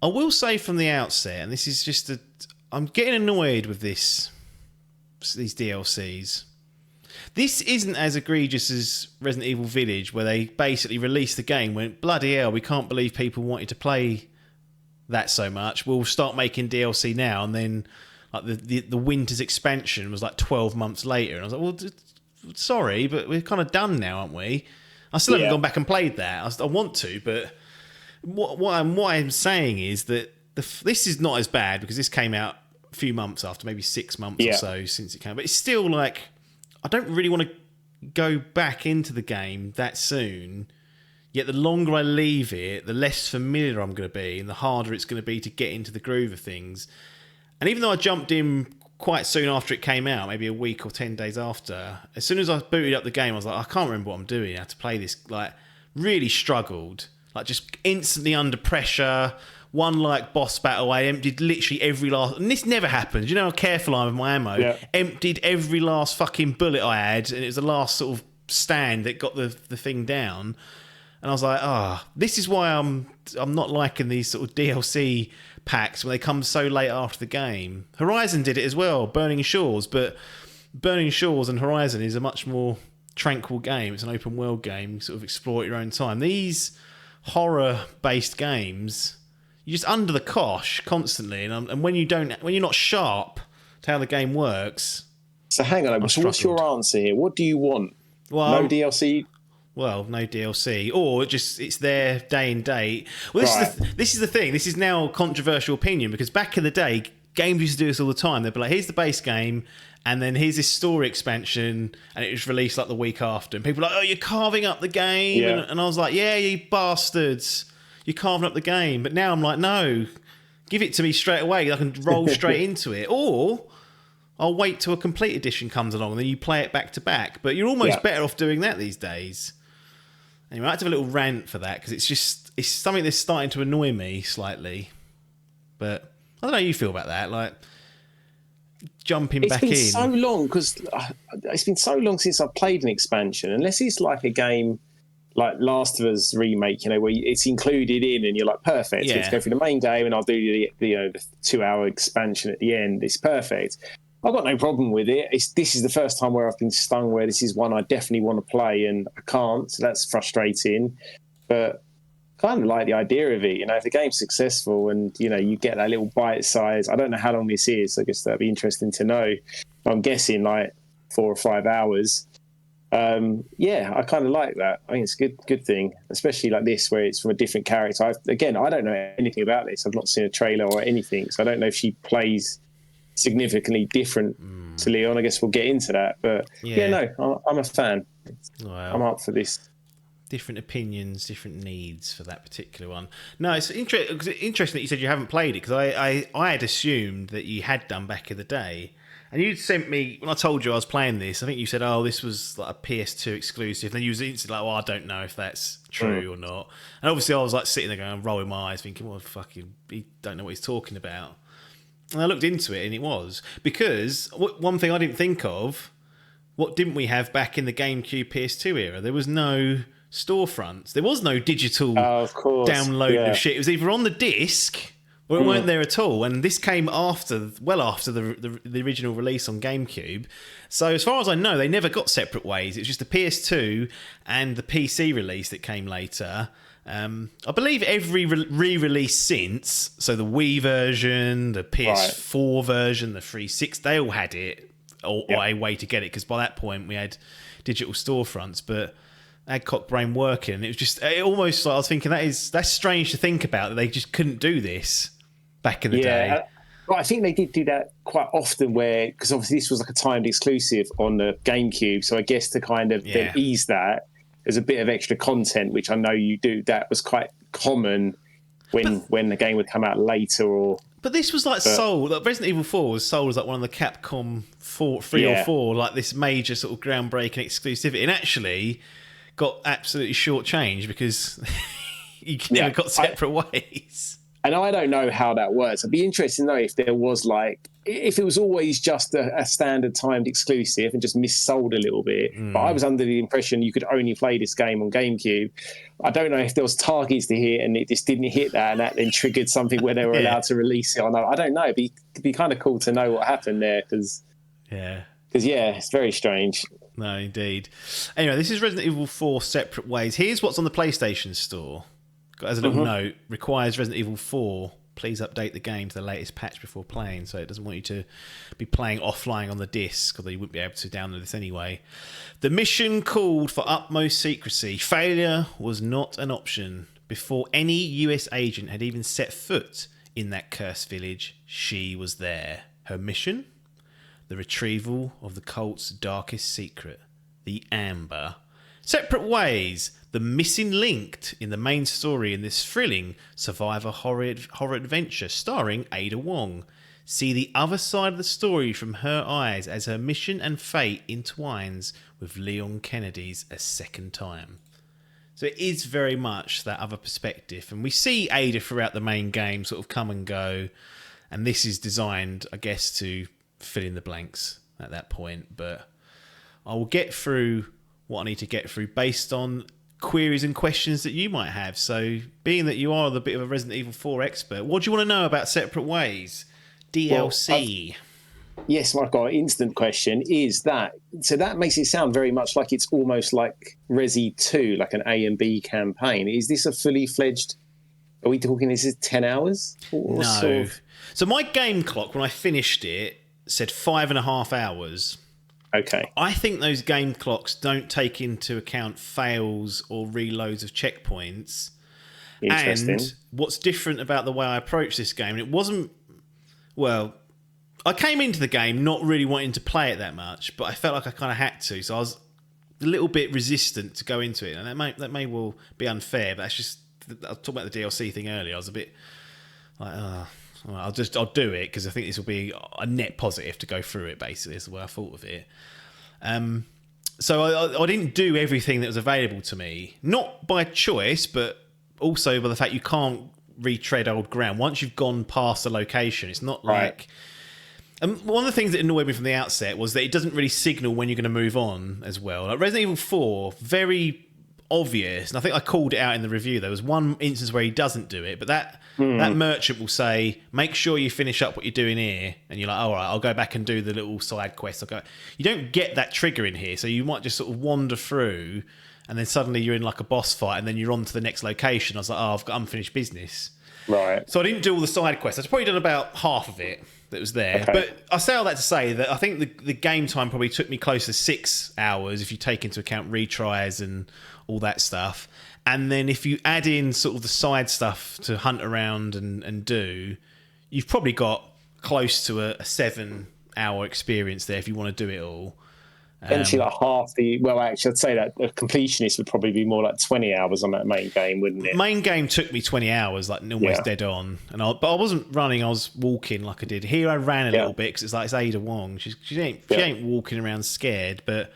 I will say from the outset, and this is just I'm getting annoyed with these DLCs. This isn't as egregious as Resident Evil Village, where they basically released the game, went, bloody hell, we can't believe people wanted to play that so much. We'll start making DLC now, and then like the Winter's expansion was like 12 months later, and I was like, well, sorry, but we're kind of done now, aren't we? I still haven't gone back and played that. I want to, but what I'm saying is that this is not as bad because this came out a few months after, maybe 6 months or so since it came out. But it's still like, I don't really want to go back into the game that soon. Yet the longer I leave it, the less familiar I'm going to be and the harder it's going to be to get into the groove of things. And even though I jumped in quite soon after it came out, maybe a week or 10 days after, as soon as I booted up the game, I was like, I can't remember what I'm doing. I had to play this, like, really struggled. Like, just instantly under pressure. One, like, boss battle, I emptied literally every last... And this never happens. You know how careful I am with my ammo? Yeah. Emptied every last fucking bullet I had, and it was the last sort of stand that got the thing down. And I was like, this is why I'm not liking these sort of DLC packs when they come so late after the game. Horizon did it as well, Burning Shores, but Burning Shores and Horizon is a much more tranquil game. It's an open world game. You sort of explore at your own time. These horror-based games, you're just under the cosh constantly, and when you're not sharp to how the game works. So hang on, so what's your answer here? What do you want? Well, no DLC. Well, no DLC, or just it's there day and date. Well, this is the thing. This is now a controversial opinion because back in the day, games used to do this all the time. They'd be like, "Here's the base game, and then here's this story expansion," and it was released like the week after. And people were like, "Oh, you're carving up the game," and I was like, "Yeah, you bastards, you're carving up the game." But now I'm like, "No, give it to me straight away. I can roll straight into it," or I'll wait till a complete edition comes along and then you play it back to back. But you're almost better off doing that these days. Anyway, I had to have a little rant for that because it's something that's starting to annoy me slightly. But I don't know how you feel about that, like jumping back in. It's been so long because it's been so long since I've played an expansion. Unless it's like a game like Last of Us remake, where it's included in and you're like, perfect. Yeah. Let's go through the main game and I'll do the 2-hour expansion at the end. It's perfect. I've got no problem with it. This is the first time where I've been stung where this is one I definitely want to play and I can't, so that's frustrating. But I kind of like the idea of it. If the game's successful and, you get that little bite size, I don't know how long this is. I guess that'd be interesting to know. I'm guessing like 4 or 5 hours. I kind of like that. I think it's a good thing, especially like this where it's from a different character. I don't know anything about this. I've not seen a trailer or anything, so I don't know if she plays significantly different to Leon. I guess we'll get into that, but I'm a fan. Wow. I'm up for this. Different opinions, different needs for that particular one. No, it's interesting that you said you haven't played it because I had assumed that you had done back in the day. And you sent me, when I told you I was playing this, I think you said, this was like a PS2 exclusive. And then you was instantly like, I don't know if that's true or not. And obviously I was like sitting there going, rolling my eyes thinking, well, fucking, he don't know what he's talking about. And I looked into it and it was. Because one thing I didn't think of, what didn't we have back in the GameCube PS2 era? There was no storefronts. There was no digital download of shit. It was either on the disc or it weren't there at all. And this came well after the original release on GameCube. So as far as I know, they never got Separate Ways. It was just the PS2 and the PC release that came later. I believe every re-release since, so the Wii version, the PS4 version, the 360, they all had it, or a way to get it, because by that point we had digital storefronts, but I had Cockbrain working. It was just, almost like I was thinking that's strange to think about, that they just couldn't do this back in the day. But I think they did do that quite often because obviously this was like a timed exclusive on the GameCube. So I guess to kind of then ease that, there's a bit of extra content, which I know you do. That was quite common when the game would come out later. But this was like sold. Like Resident Evil 4 was sold as like one of the Capcom 3 or 4, like this major sort of groundbreaking exclusivity, and actually got absolutely shortchanged because you never got separate ways. And I don't know how that works. I'd be interested to know if there was if it was always just a standard timed exclusive and just missold a little bit. But I was under the impression you could only play this game on GameCube. I don't know if there was targets to hit and it just didn't hit that, and that then triggered something where they were allowed to release it. I don't know. It'd be kind of cool to know what happened there because it's very strange. No, indeed. Anyway, this is Resident Evil 4 Separate Ways. Here's what's on the PlayStation Store. As a little note, requires Resident Evil 4, please update the game to the latest patch before playing, so it doesn't want you to be playing offline on the disc, although you wouldn't be able to download this anyway. The mission called for utmost secrecy. Failure was not an option. Before any US agent had even set foot in that cursed village, she was there. Her mission? The retrieval of the cult's darkest secret, the Amber. Separate Ways, the missing link in the main story in this thrilling survivor horror adventure starring Ada Wong. See the other side of the story from her eyes as her mission and fate intertwines with Leon Kennedy's a second time. So it is very much that other perspective. And we see Ada throughout the main game sort of come and go. And this is designed, I guess, to fill in the blanks at that point. But I will get through what I need to get through based on queries and questions that you might have. So being that you are a bit of a Resident Evil 4 expert, what do you want to know about Separate Ways DLC? Yes, I've got an instant question. Is that so? That makes it sound very much like it's almost like Resi 2, like an A and B campaign. Is this a fully fledged? Are we talking? This is 10 hours? No. Sort of? So my game clock when I finished it said 5.5 hours. Okay. I think those game clocks don't take into account fails or reloads of checkpoints. Interesting. And what's different about the way I approached this game, and it wasn't, well, I came into the game not really wanting to play it that much, but I felt like I kind of had to, so I was a little bit resistant to go into it, and that may well be unfair, but that's just, I was talking about the DLC thing earlier, I was a bit like, I'll do it because I think this will be a net positive to go through it. Basically, is the way I thought of it. So I didn't do everything that was available to me, not by choice, but also by the fact you can't retread old ground once you've gone past the location. It's not like. And one of the things that annoyed me from the outset was that it doesn't really signal when you're going to move on as well. Like Resident Evil 4, very obvious, and I think I called it out in the review. There was one instance where he doesn't do it, but that merchant will say, make sure you finish up what you're doing here, and you're like, all right, I'll go back and do the little side quest. You don't get that trigger in here, so you might just sort of wander through, and then suddenly you're in like a boss fight, and then you're on to the next location. I was like, I've got unfinished business. Right. So I didn't do all the side quests. I've probably done about half of it that was there. Okay. But I say all that to say that I think the game time probably took me close to 6 hours if you take into account retries and all that stuff. And then if you add in sort of the side stuff to hunt around and do, you've probably got close to a 7-hour experience there if you want to do it all. Essentially, like half the. Well, actually, I'd say that a completionist would probably be more like 20 hours on that main game, wouldn't it? Main game took me 20 hours, like almost dead on. But I wasn't running; I was walking like I did. Here, I ran a little bit because it's Ada Wong. She ain't walking around scared, but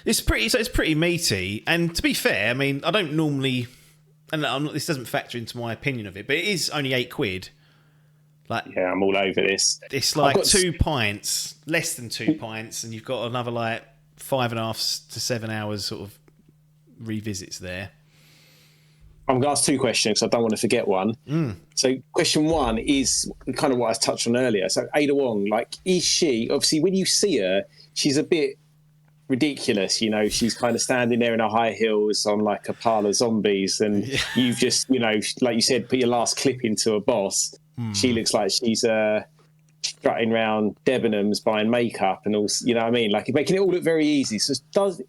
it's pretty meaty. And to be fair, I mean, I don't normally, and this doesn't factor into my opinion of it, but it is only £8. Like, yeah, I'm all over this. It's like 2 pints, less than 2 pints, and you've got another like 5.5 to 7 hours sort of revisits there. I'm going to ask 2 questions. I don't want to forget one. So question 1 is kind of what I touched on earlier. So Ada Wong, like, is she, obviously when you see her, she's a bit ridiculous, you know, she's kind of standing there in her high heels on like a pile of zombies, and you've just, you know, like you said, put your last clip into a boss. She looks like she's strutting around Debenhams buying makeup and all, you know what I mean? Like making it all look very easy. So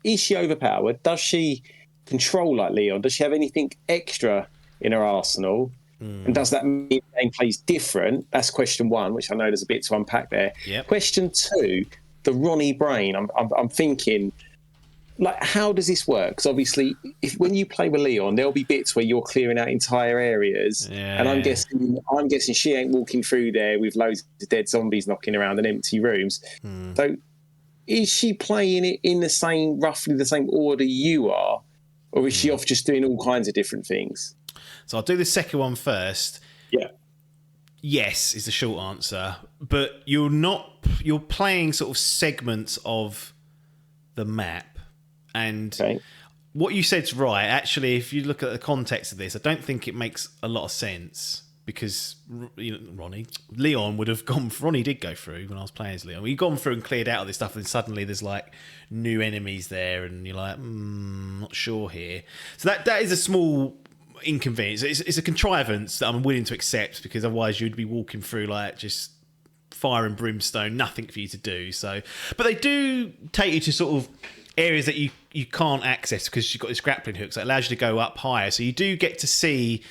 is she overpowered? Does she control like Leon? Does she have anything extra in her arsenal? And does that mean gameplay's different? That's question one, which I know there's a bit to unpack there. Yep. Question two, the Ronnie brain. I'm thinking, like, how does this work? Because obviously, when you play with Leon, there'll be bits where you're clearing out entire areas, and I'm guessing she ain't walking through there with loads of dead zombies knocking around and empty rooms. So, is she playing it in roughly the same order you are, or is she off just doing all kinds of different things? So I'll do the second one first. Yeah. Yes is the short answer, but you're playing sort of segments of the map, and what you said's right. Actually, if you look at the context of this, I don't think it makes a lot of sense, because Leon would have gone. Ronnie did go through when I was playing as Leon. You've gone through and cleared out of this stuff, and suddenly there's like new enemies there, and you're like, not sure here. So that is a small inconvenience. It's a contrivance that I'm willing to accept, because otherwise you'd be walking through like just fire and brimstone, nothing for you to do. So, but they do take you to sort of areas that you can't access because you've got this grappling hook that allows you to go up higher. So you do get to see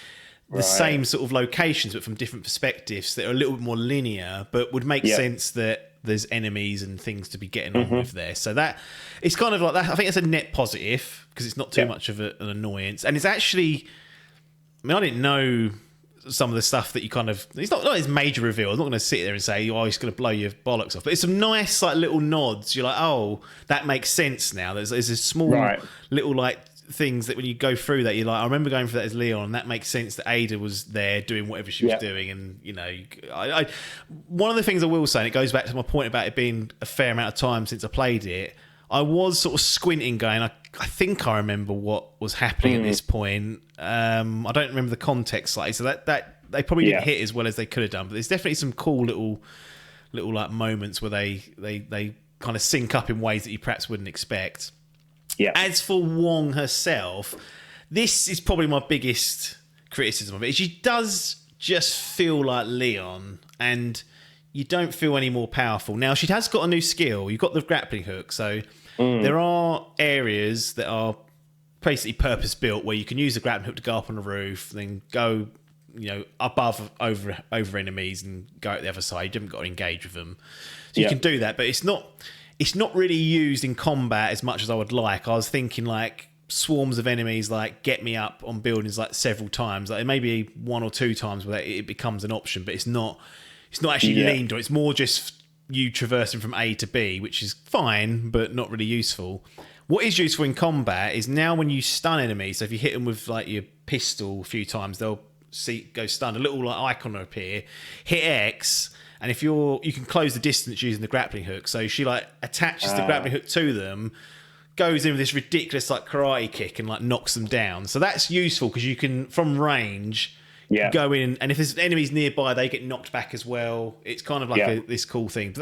the same sort of locations, but from different perspectives that are a little bit more linear, but would make sense that there's enemies and things to be getting on with there. So that it's kind of like that. I think it's a net positive because it's not too much of an annoyance, and it's actually. I mean, I didn't know some of the stuff that you kind of... It's not his major reveal. I'm not going to sit there and say, oh, he's going to blow your bollocks off. But it's some nice like little nods. You're like, oh, that makes sense now. There's this small little like things that when you go through that, you're like, I remember going through that as Leon, and that makes sense that Ada was there doing whatever she was doing. And, you know, one of the things I will say, and it goes back to my point about it being a fair amount of time since I played it, I was sort of squinting going, I think I remember what was happening at this point. I don't remember the context slightly, so that they probably didn't hit as well as they could have done. But there's definitely some cool little like moments where they kind of sync up in ways that you perhaps wouldn't expect. Yeah. As for Wong herself, this is probably my biggest criticism of it. She does just feel like Leon, and you don't feel any more powerful. Now, she has got a new skill. You've got the grappling hook, so there are areas that are basically purpose-built where you can use the grappling hook to go up on the roof, then go, you know, above, over enemies and go out the other side. You haven't got to engage with them. So you can do that, but it's not really used in combat as much as I would like. I was thinking, like, swarms of enemies, like, get me up on buildings, like, several times. Like, maybe one or two times where it becomes an option, but it's not actually leaned on. It's more just you traversing from A to B, which is fine, but not really useful. What is useful in combat is now when you stun enemies, so if you hit them with like your pistol a few times, they'll go stun. A little like icon will appear. Hit X, and if you can close the distance using the grappling hook. So she like attaches the grappling hook to them, goes in with this ridiculous like karate kick and like knocks them down. So that's useful because you can from range go in, and if there's enemies nearby, they get knocked back as well. It's kind of like this cool thing.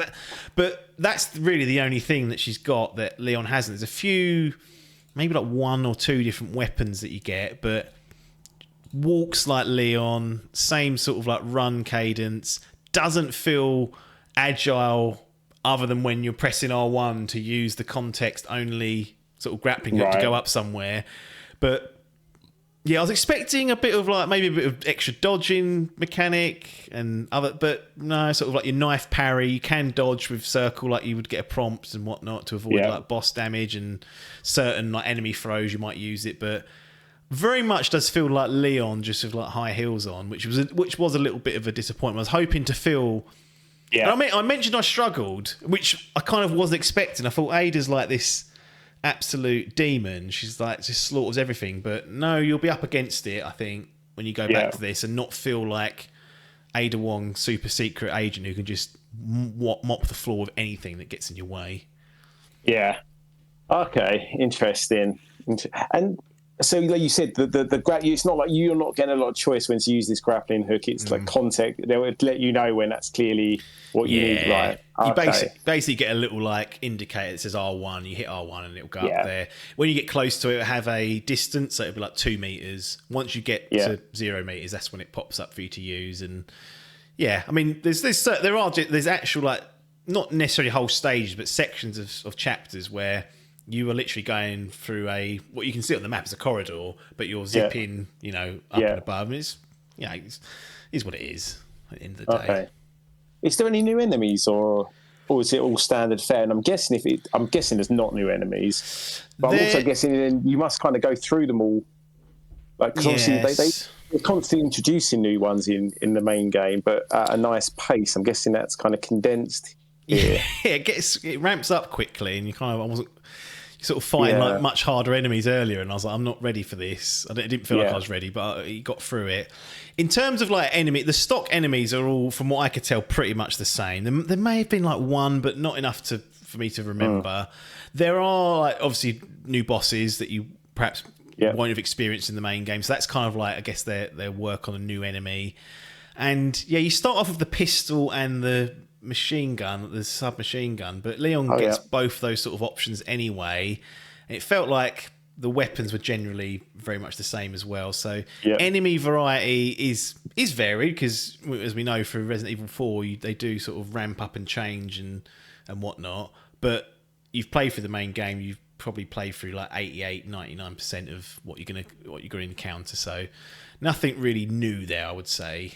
But that's really the only thing that she's got that Leon hasn't. There's a few, maybe like one or two different weapons that you get, but walks like Leon, same sort of like run cadence, doesn't feel agile other than when you're pressing R1 to use the context only sort of grappling hook to go up somewhere. But yeah, I was expecting a bit of like maybe a bit of extra dodging mechanic and other, but no, sort of like your knife parry. You can dodge with circle, like you would get a prompt and whatnot to avoid like boss damage and certain like enemy throws. You might use it, but very much does feel like Leon just with like high heels on, which was a little bit of a disappointment. I was hoping to feel. Yeah, I mentioned I struggled, which I kind of wasn't expecting. I thought Ada's like this absolute demon. She's like just slaughters everything, but no, you'll be up against it, I think, when you go back to this and not feel like Ada Wong, super secret agent who can just mop the floor with anything that gets in your way. Yeah. Okay. Interesting. And so, like you said, it's not like you're not getting a lot of choice when to use this grappling hook. It's like context. They would let you know when that's clearly what you need. Right. Okay. You basically get a little like indicator that says R1. You hit R1 and it'll go up there. When you get close to it, it'll have a distance, so it'll be like 2 meters. Once you get to 0 meters, that's when it pops up for you to use. And yeah, I mean, there's actual like not necessarily whole stages, but sections of chapters where you are literally going through what you can see on the map is a corridor, but you're zipping, up and above. And it's is what it is at the end of the day. Okay. Is there any new enemies, or is it all standard fare? And I'm guessing there's not new enemies, but I'm also guessing you must kind of go through them all. Like, because obviously they're constantly introducing new ones in the main game, but at a nice pace. I'm guessing that's kind of condensed here. Yeah, it ramps up quickly, and you sort of fighting like much harder enemies earlier, and I was like, I'm not ready for this. I didn't feel like I was ready, but you got through it. In terms of like the stock enemies are all, from what I could tell, pretty much the same. There may have been like one, but not enough for me to remember. There are like obviously new bosses that you perhaps won't have experienced in the main game, so that's kind of like, I guess, their work on a new enemy. And you start off with the pistol and the machine gun, the submachine gun, but Leon gets both those sort of options anyway. It felt like the weapons were generally very much the same as well. So enemy variety is varied, because as we know through Resident Evil 4, they do sort of ramp up and change and whatnot. But you've played through the main game, you've probably played through like 88-99% of what you're going to encounter. So nothing really new there, I would say.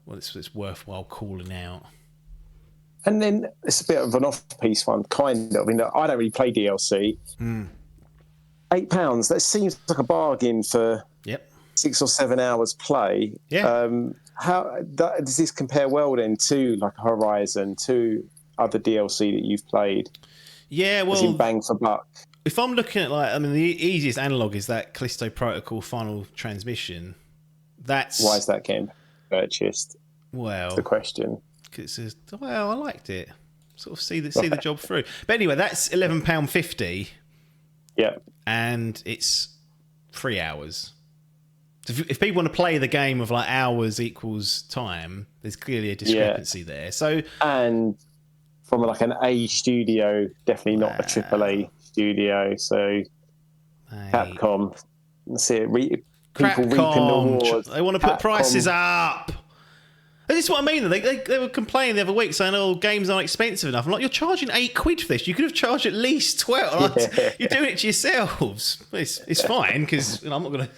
Well, it's worthwhile calling out. And then it's a bit of an off-piece one, kind of. I mean, I don't really play DLC. £8, that seems like a bargain for 6 or 7 hours play. How does this compare well then to like Horizon, to other DLC that you've played? Yeah, well, as in bang for buck. If I'm looking at the easiest analog is that Callisto Protocol Final Transmission. Why is that game purchased? Well, that's the question. I liked it. Sort of see the job through. But anyway, that's £11.50. Yeah. And it's 3 hours. So if people want to play the game of like hours equals time, there's clearly a discrepancy there. So, and from like an A studio, definitely not a AAA studio. So Capcom, that's it. People reaping the rewards. They want to put prices up. This is what I mean. They were complaining the other week saying, "Oh, games aren't expensive enough." I'm like, "You're charging £8 for this. You could have charged at least 12. You're doing it to yourselves. It's fine, because I'm not going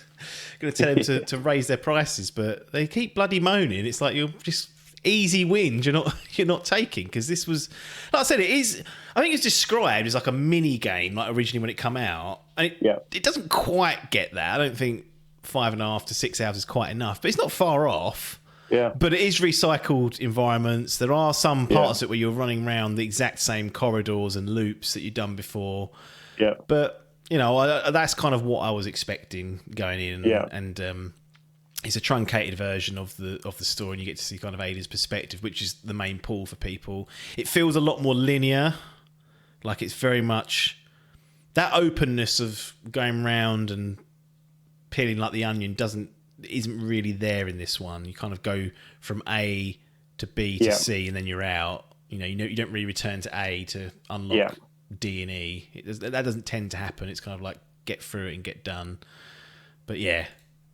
to tell them to raise their prices, but they keep bloody moaning. It's like you're just easy wins. You're not taking, because this was, like I said, it is. I think it's described as like a mini game, like originally when it came out, and it doesn't quite get that. I don't think 5.5 to 6 hours is quite enough, but it's not far off. Yeah. But it is recycled environments. There are some parts of it where you're running around the exact same corridors and loops that you've done before. Yeah. But, that's kind of what I was expecting going in. And it's a truncated version of the story, and you get to see kind of Ada's perspective, which is the main pull for people. It feels a lot more linear. Like, it's very much that openness of going around and peeling like the onion isn't really there in this one. You kind of go from A to B to C, and then you're out. You don't really return to A to unlock D and E. That doesn't tend to happen. It's kind of like get through it and get done. But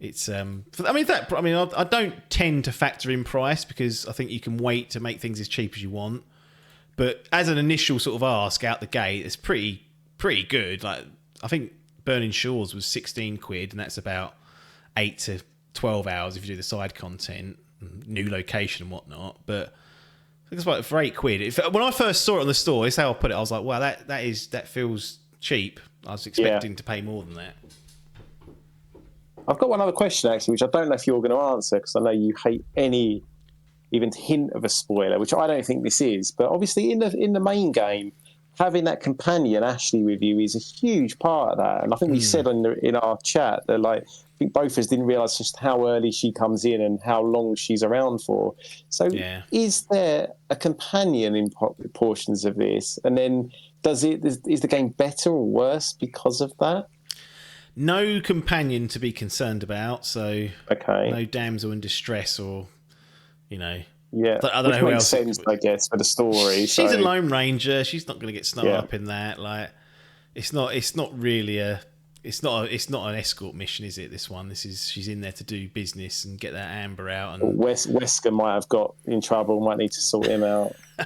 it's I don't tend to factor in price, because I think you can wait to make things as cheap as you want. But as an initial sort of ask out the gate, it's pretty good. Like, I think Burning Shores was £16, and that's about 8 to 12 hours if you do the side content, new location and whatnot. But I think it's like for £8. When I first saw it on the store, that's how I put it. I was like, wow, that feels cheap. I was expecting to pay more than that. I've got one other question, actually, which I don't know if you're going to answer, because I know you hate any even hint of a spoiler, which I don't think this is. But obviously in the main game, having that companion Ashley with you is a huge part of that. And I think we said in our chat that, like, I think both of us didn't realise just how early she comes in and how long she's around for. So is there a companion in portions of this? And then is the game better or worse because of that? No companion to be concerned about. So no damsel in distress, or Yeah, I don't know who else. Sense, I guess, for the story. She's a Lone Ranger. She's not going to get snarled up in that. Like, it's not really it's not an escort mission, is it? This one. She's in there to do business and get that Amber out. And Wesker might have got in trouble. Might need to sort him out. I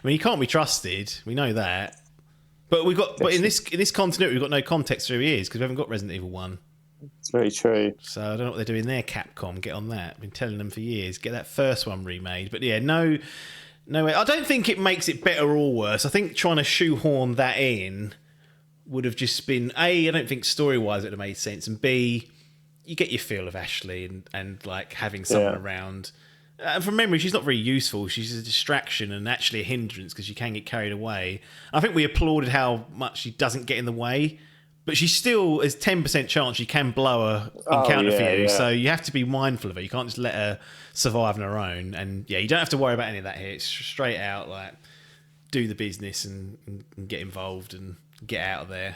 mean, he can't be trusted. We know that. But in this continuity, we've got no context for who he is, because we haven't got Resident Evil 1. It's very true. So I don't know what they're doing there, Capcom. Get on that. I've been telling them for years. Get that first one remade. But yeah, no way. I don't think it makes it better or worse. I think trying to shoehorn that in would have just been, A, I don't think story-wise it would have made sense, and B, you get your feel of Ashley and like having someone around. And from memory, she's not very useful. She's a distraction and actually a hindrance because she can get carried away. I think we applauded how much she doesn't get in the way, but she still has 10% chance she can blow her in counter for you. So you have to be mindful of her. You can't just let her survive on her own. And yeah, you don't have to worry about any of that here. It's straight out like do the business and get involved and get out of there.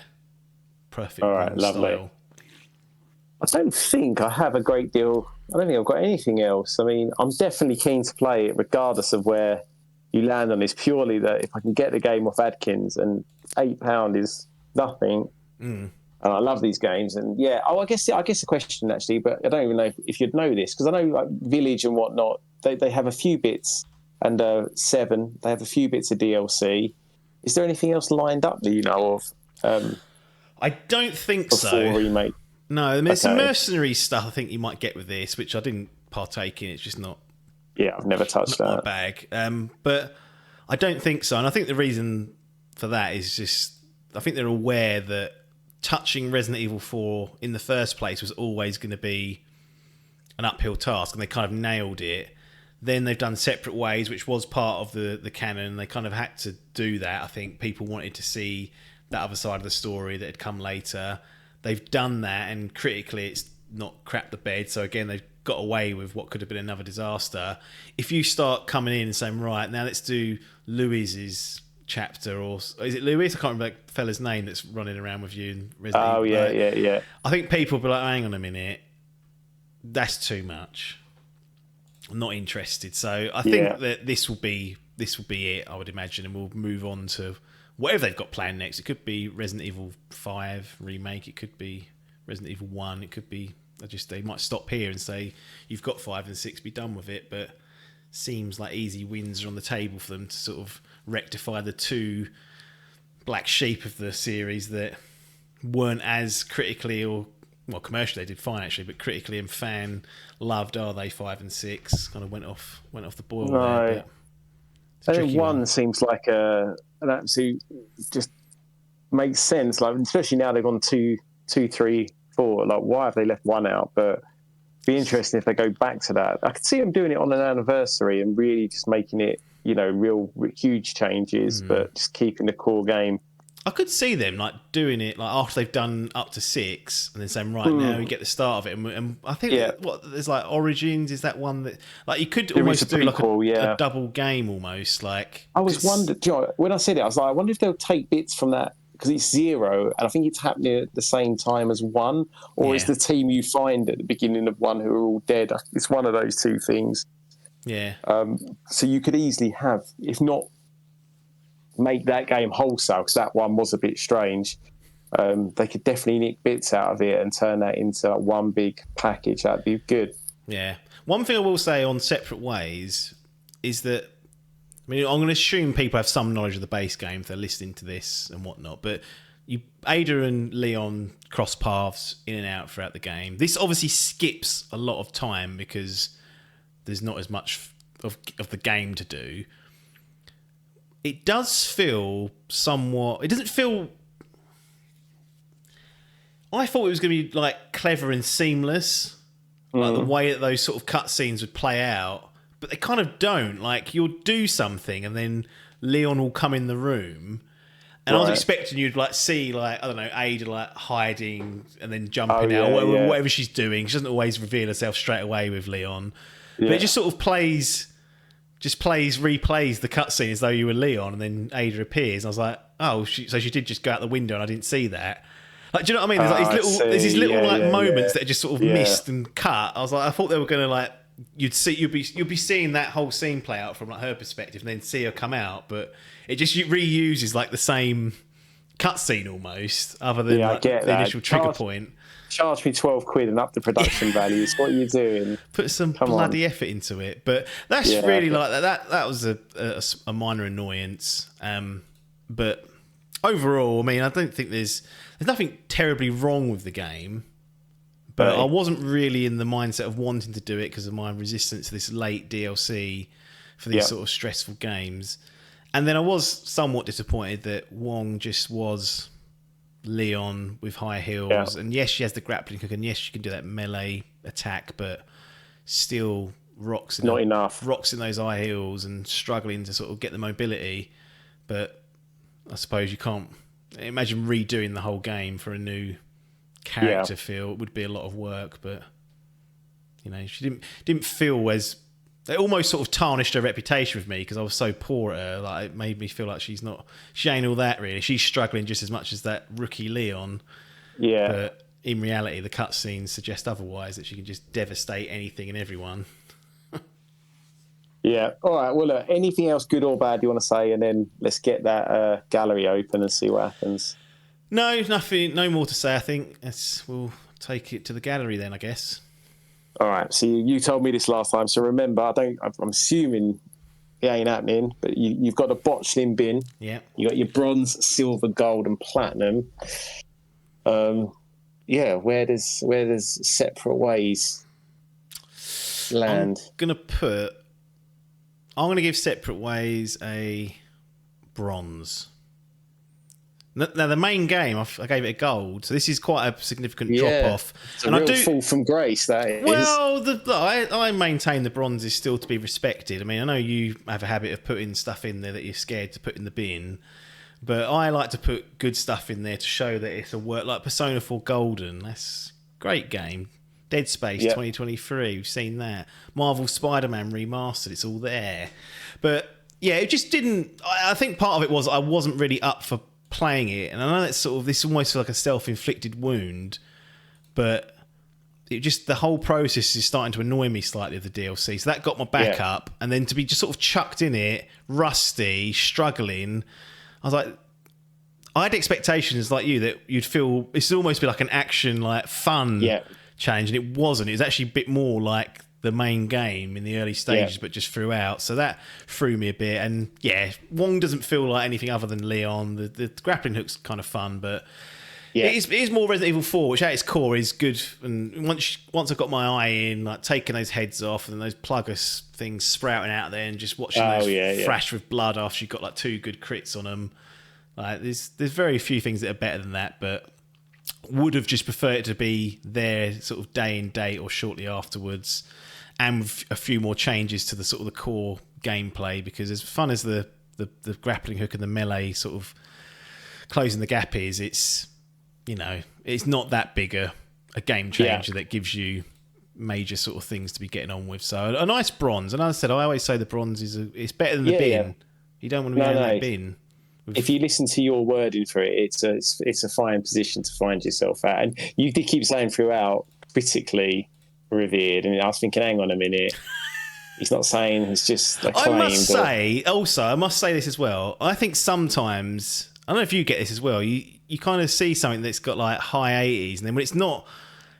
Perfect. All right, lovely. Style. I don't think I have a great deal. I don't think I've got anything else. I mean, I'm definitely keen to play it regardless of where you land on this, purely that if I can get the game off Adkins, and £8 is nothing. And I love these games. And yeah, I guess the question actually, but I don't even know if you'd know this, because I know like Village and whatnot, they have a few bits, and 7, they have a few bits of DLC. Is there anything else lined up that you know of? I don't think so. Before remake. No, I mean, there's some mercenary stuff I think you might get with this, which I didn't partake in. It's just not. Yeah, I've never touched that. My bag. But I don't think so. And I think the reason for that is just, I think they're aware that touching Resident Evil 4 in the first place was always going to be an uphill task, and they kind of nailed it. Then they've done Separate Ways, which was part of the canon. They kind of had to do that. I think people wanted to see that other side of the story that had come later. They've done that, and critically it's not crapped the bed. So again, they've got away with what could have been another disaster. If you start coming in and saying, right, now let's do Louis's chapter, or is it Louis? I can't remember that fella's name that's running around with you in Resident Evil. Yeah. I think people will be like, hang on a minute, that's too much. I'm not interested. So I think that this will be it, I would imagine, and we'll move on to whatever they've got planned next. It could be Resident Evil 5 remake. It could be Resident Evil 1. It could be they might stop here and say you've got 5 and 6, be done with it. But seems like easy wins are on the table for them to sort of rectify the two black sheep of the series that weren't as critically or commercially they did fine actually, but critically and fan loved. Are they 5 and 6? Kind of went off the boil there. I think 1 seems like an absolute, just makes sense. Like, especially now they've gone 2, 3, 4. Like, why have they left 1 out? But it'd be interesting if they go back to that. I could see them doing it on an anniversary and really just making it, real huge changes, but just keeping the core game. I could see them like doing it like after they've done up to 6 and then saying, right, now we get the start of it. And I think there's like Origins, is that one that like you could almost do like a double game almost. Like I was wondering, when I said it, I was like, I wonder if they'll take bits from that, because it's 0 and I think it's happening at the same time as 1, or is the team you find at the beginning of 1 who are all dead. It's one of those two things. Yeah. So you could easily have, if not make that game wholesale, because that one was a bit strange. They could definitely nick bits out of it and turn that into one big package. That'd be good. Yeah. One thing I will say on Separate Ways is that, I mean, I'm going to assume people have some knowledge of the base game if they're listening to this and whatnot, but Ada and Leon cross paths in and out throughout the game. This obviously skips a lot of time because there's not as much of the game to do. It does feel somewhat... It doesn't feel... I thought it was going to be like clever and seamless, like the way that those sort of cutscenes would play out, but they kind of don't. Like, you'll do something and then Leon will come in the room, and I was expecting you'd like see like, I don't know, Ada like hiding and then jumping out, or whatever she's doing. She doesn't always reveal herself straight away with Leon, but it just sort of replays the cutscene as though you were Leon, and then Ada appears. And I was like, oh, so she did just go out the window, and I didn't see that. Like, do you know what I mean? There's these little moments that are just sort of missed and cut. I was like, I thought they were going to like, you'd be seeing that whole scene play out from like her perspective, and then see her come out, but it just reuses like the same cutscene almost, other than the initial trigger point. Charge me £12 and up the production values. What are you doing? Put some bloody effort into it. But that's really like that. That was a minor annoyance. But overall, I mean, I don't think there's nothing terribly wrong with the game. But I wasn't really in the mindset of wanting to do it because of my resistance to this late DLC for these sort of stressful games. And then I was somewhat disappointed that Wong just was Leon with high heels. And yes, she has the grappling hook, and yes, she can do that melee attack, but still rocks in those high heels and struggling to sort of get the mobility. But I suppose you can't imagine redoing the whole game for a new character feel. It would be a lot of work, but she didn't feel as, it almost sort of tarnished her reputation with me because I was so poor at her. Like, it made me feel like she ain't all that really. She's struggling just as much as that rookie Leon. Yeah. But in reality, the cutscenes suggest otherwise, that she can just devastate anything and everyone. Yeah. All right. Well, look, anything else good or bad you want to say, and then let's get that gallery open and see what happens. No, nothing. No more to say. I think we'll take it to the gallery then, I guess. All right. So you told me this last time. So remember, I'm assuming it ain't happening, but you've got a botchling bin. Yeah. You got your bronze, silver, gold, and platinum. Where does Separate Ways land? I'm gonna give Separate Ways a bronze. Now, the main game, I gave it a gold, so this is quite a significant drop-off. It's a real fall from grace, that is. Well, I maintain the bronze is still to be respected. I mean, I know you have a habit of putting stuff in there that you're scared to put in the bin, but I like to put good stuff in there to show that it's a work, like Persona 4 Golden. That's a great game. Dead Space 2023, we've seen that. Marvel Spider-Man Remastered, it's all there. But, yeah, it just didn't... I think part of it was I wasn't really up for playing it, and I know that's this almost feels like a self-inflicted wound, but the whole process is starting to annoy me slightly of the DLC, so that got my back up, and then to be just sort of chucked in it, rusty, struggling, I was like, I had expectations like you that you'd feel it's almost be like an action, like fun change, and it wasn't. It was actually a bit more like the main game in the early stages, but just throughout. So that threw me a bit. And Wong doesn't feel like anything other than Leon. The grappling hook's kind of fun, but it is more Resident Evil 4, which at its core is good. And once I got my eye in, like taking those heads off and those plugger things sprouting out there, and just watching those thrash with blood after you've got like 2 good crits on them. Like there's very few things that are better than that, but would have just preferred it to be there sort of day and date or shortly afterwards, and with a few more changes to the sort of the core gameplay, because as fun as the grappling hook and the melee sort of closing the gap is, it's it's not that big a game changer that gives you major sort of things to be getting on with. So a nice bronze. And as I said, I always say the bronze it's better than the bin. Yeah. You don't want to be in that bin. If you listen to your wording for it, it's a fine position to find yourself at. And you did keep saying throughout, critically revered, and I was thinking, hang on a minute, he's not saying it's just acclaimed. I must say this as well. I think sometimes, I don't know if you get this as well, you kind of see something that's got like high 80s, and then when it's not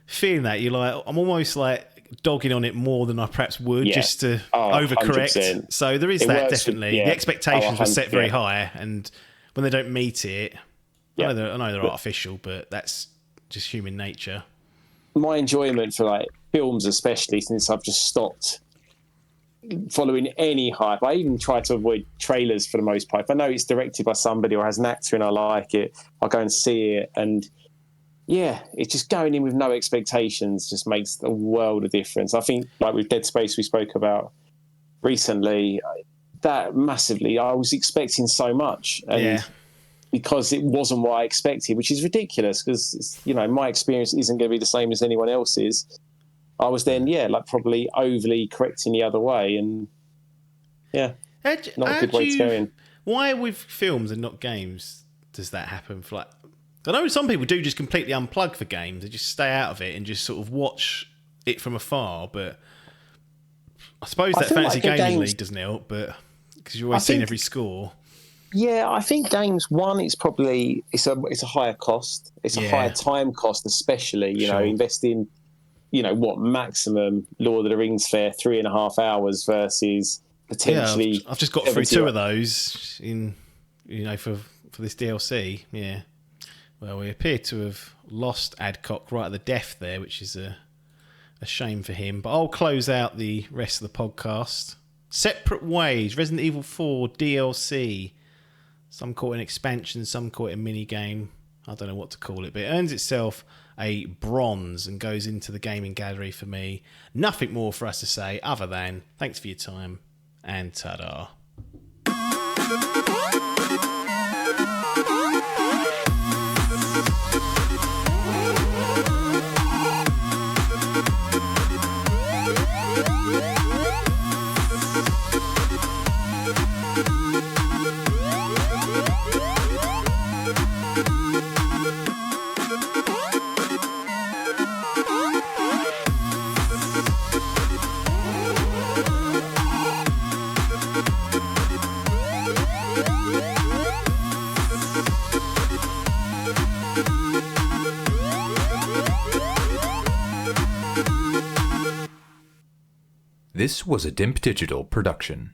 feeling that, you're like, I'm almost like dogging on it more than I perhaps would, just to overcorrect. 100%. So there is that, definitely. The expectations were set very high, and when they don't meet it, I know they're artificial, but that's just human nature. My enjoyment for like films, especially since I've just stopped following any hype. I even try to avoid trailers for the most part. If I know it's directed by somebody or has an actor and I like it, I'll go and see it. And it's just going in with no expectations just makes a world of difference. I think like with Dead Space we spoke about recently, that massively, I was expecting so much. And because it wasn't what I expected, which is ridiculous because, my experience isn't going to be the same as anyone else's. I was then, probably overly correcting the other way. And, not a good way to go in. Why with films and not games does that happen? For I know some people do just completely unplug for games. They just stay out of it and just sort of watch it from afar. But I suppose that Fantasy Gaming League doesn't help, but because you're always seeing every score. Yeah, I think games, one, it's probably it's a higher cost. It's a higher time cost, especially, investing, maximum Lord of the Rings fare, 3.5 hours versus potentially. Yeah, I've just got through 2 of those in for this DLC. Yeah. Well, we appear to have lost Adcock right at the death there, which is a shame for him. But I'll close out the rest of the podcast. Separate Ways, Resident Evil 4 DLC. Some call it an expansion, some call it a mini-game. I don't know what to call it, but it earns itself a bronze and goes into the gaming gallery for me. Nothing more for us to say other than thanks for your time and ta-da. This was a Dimp Digital production.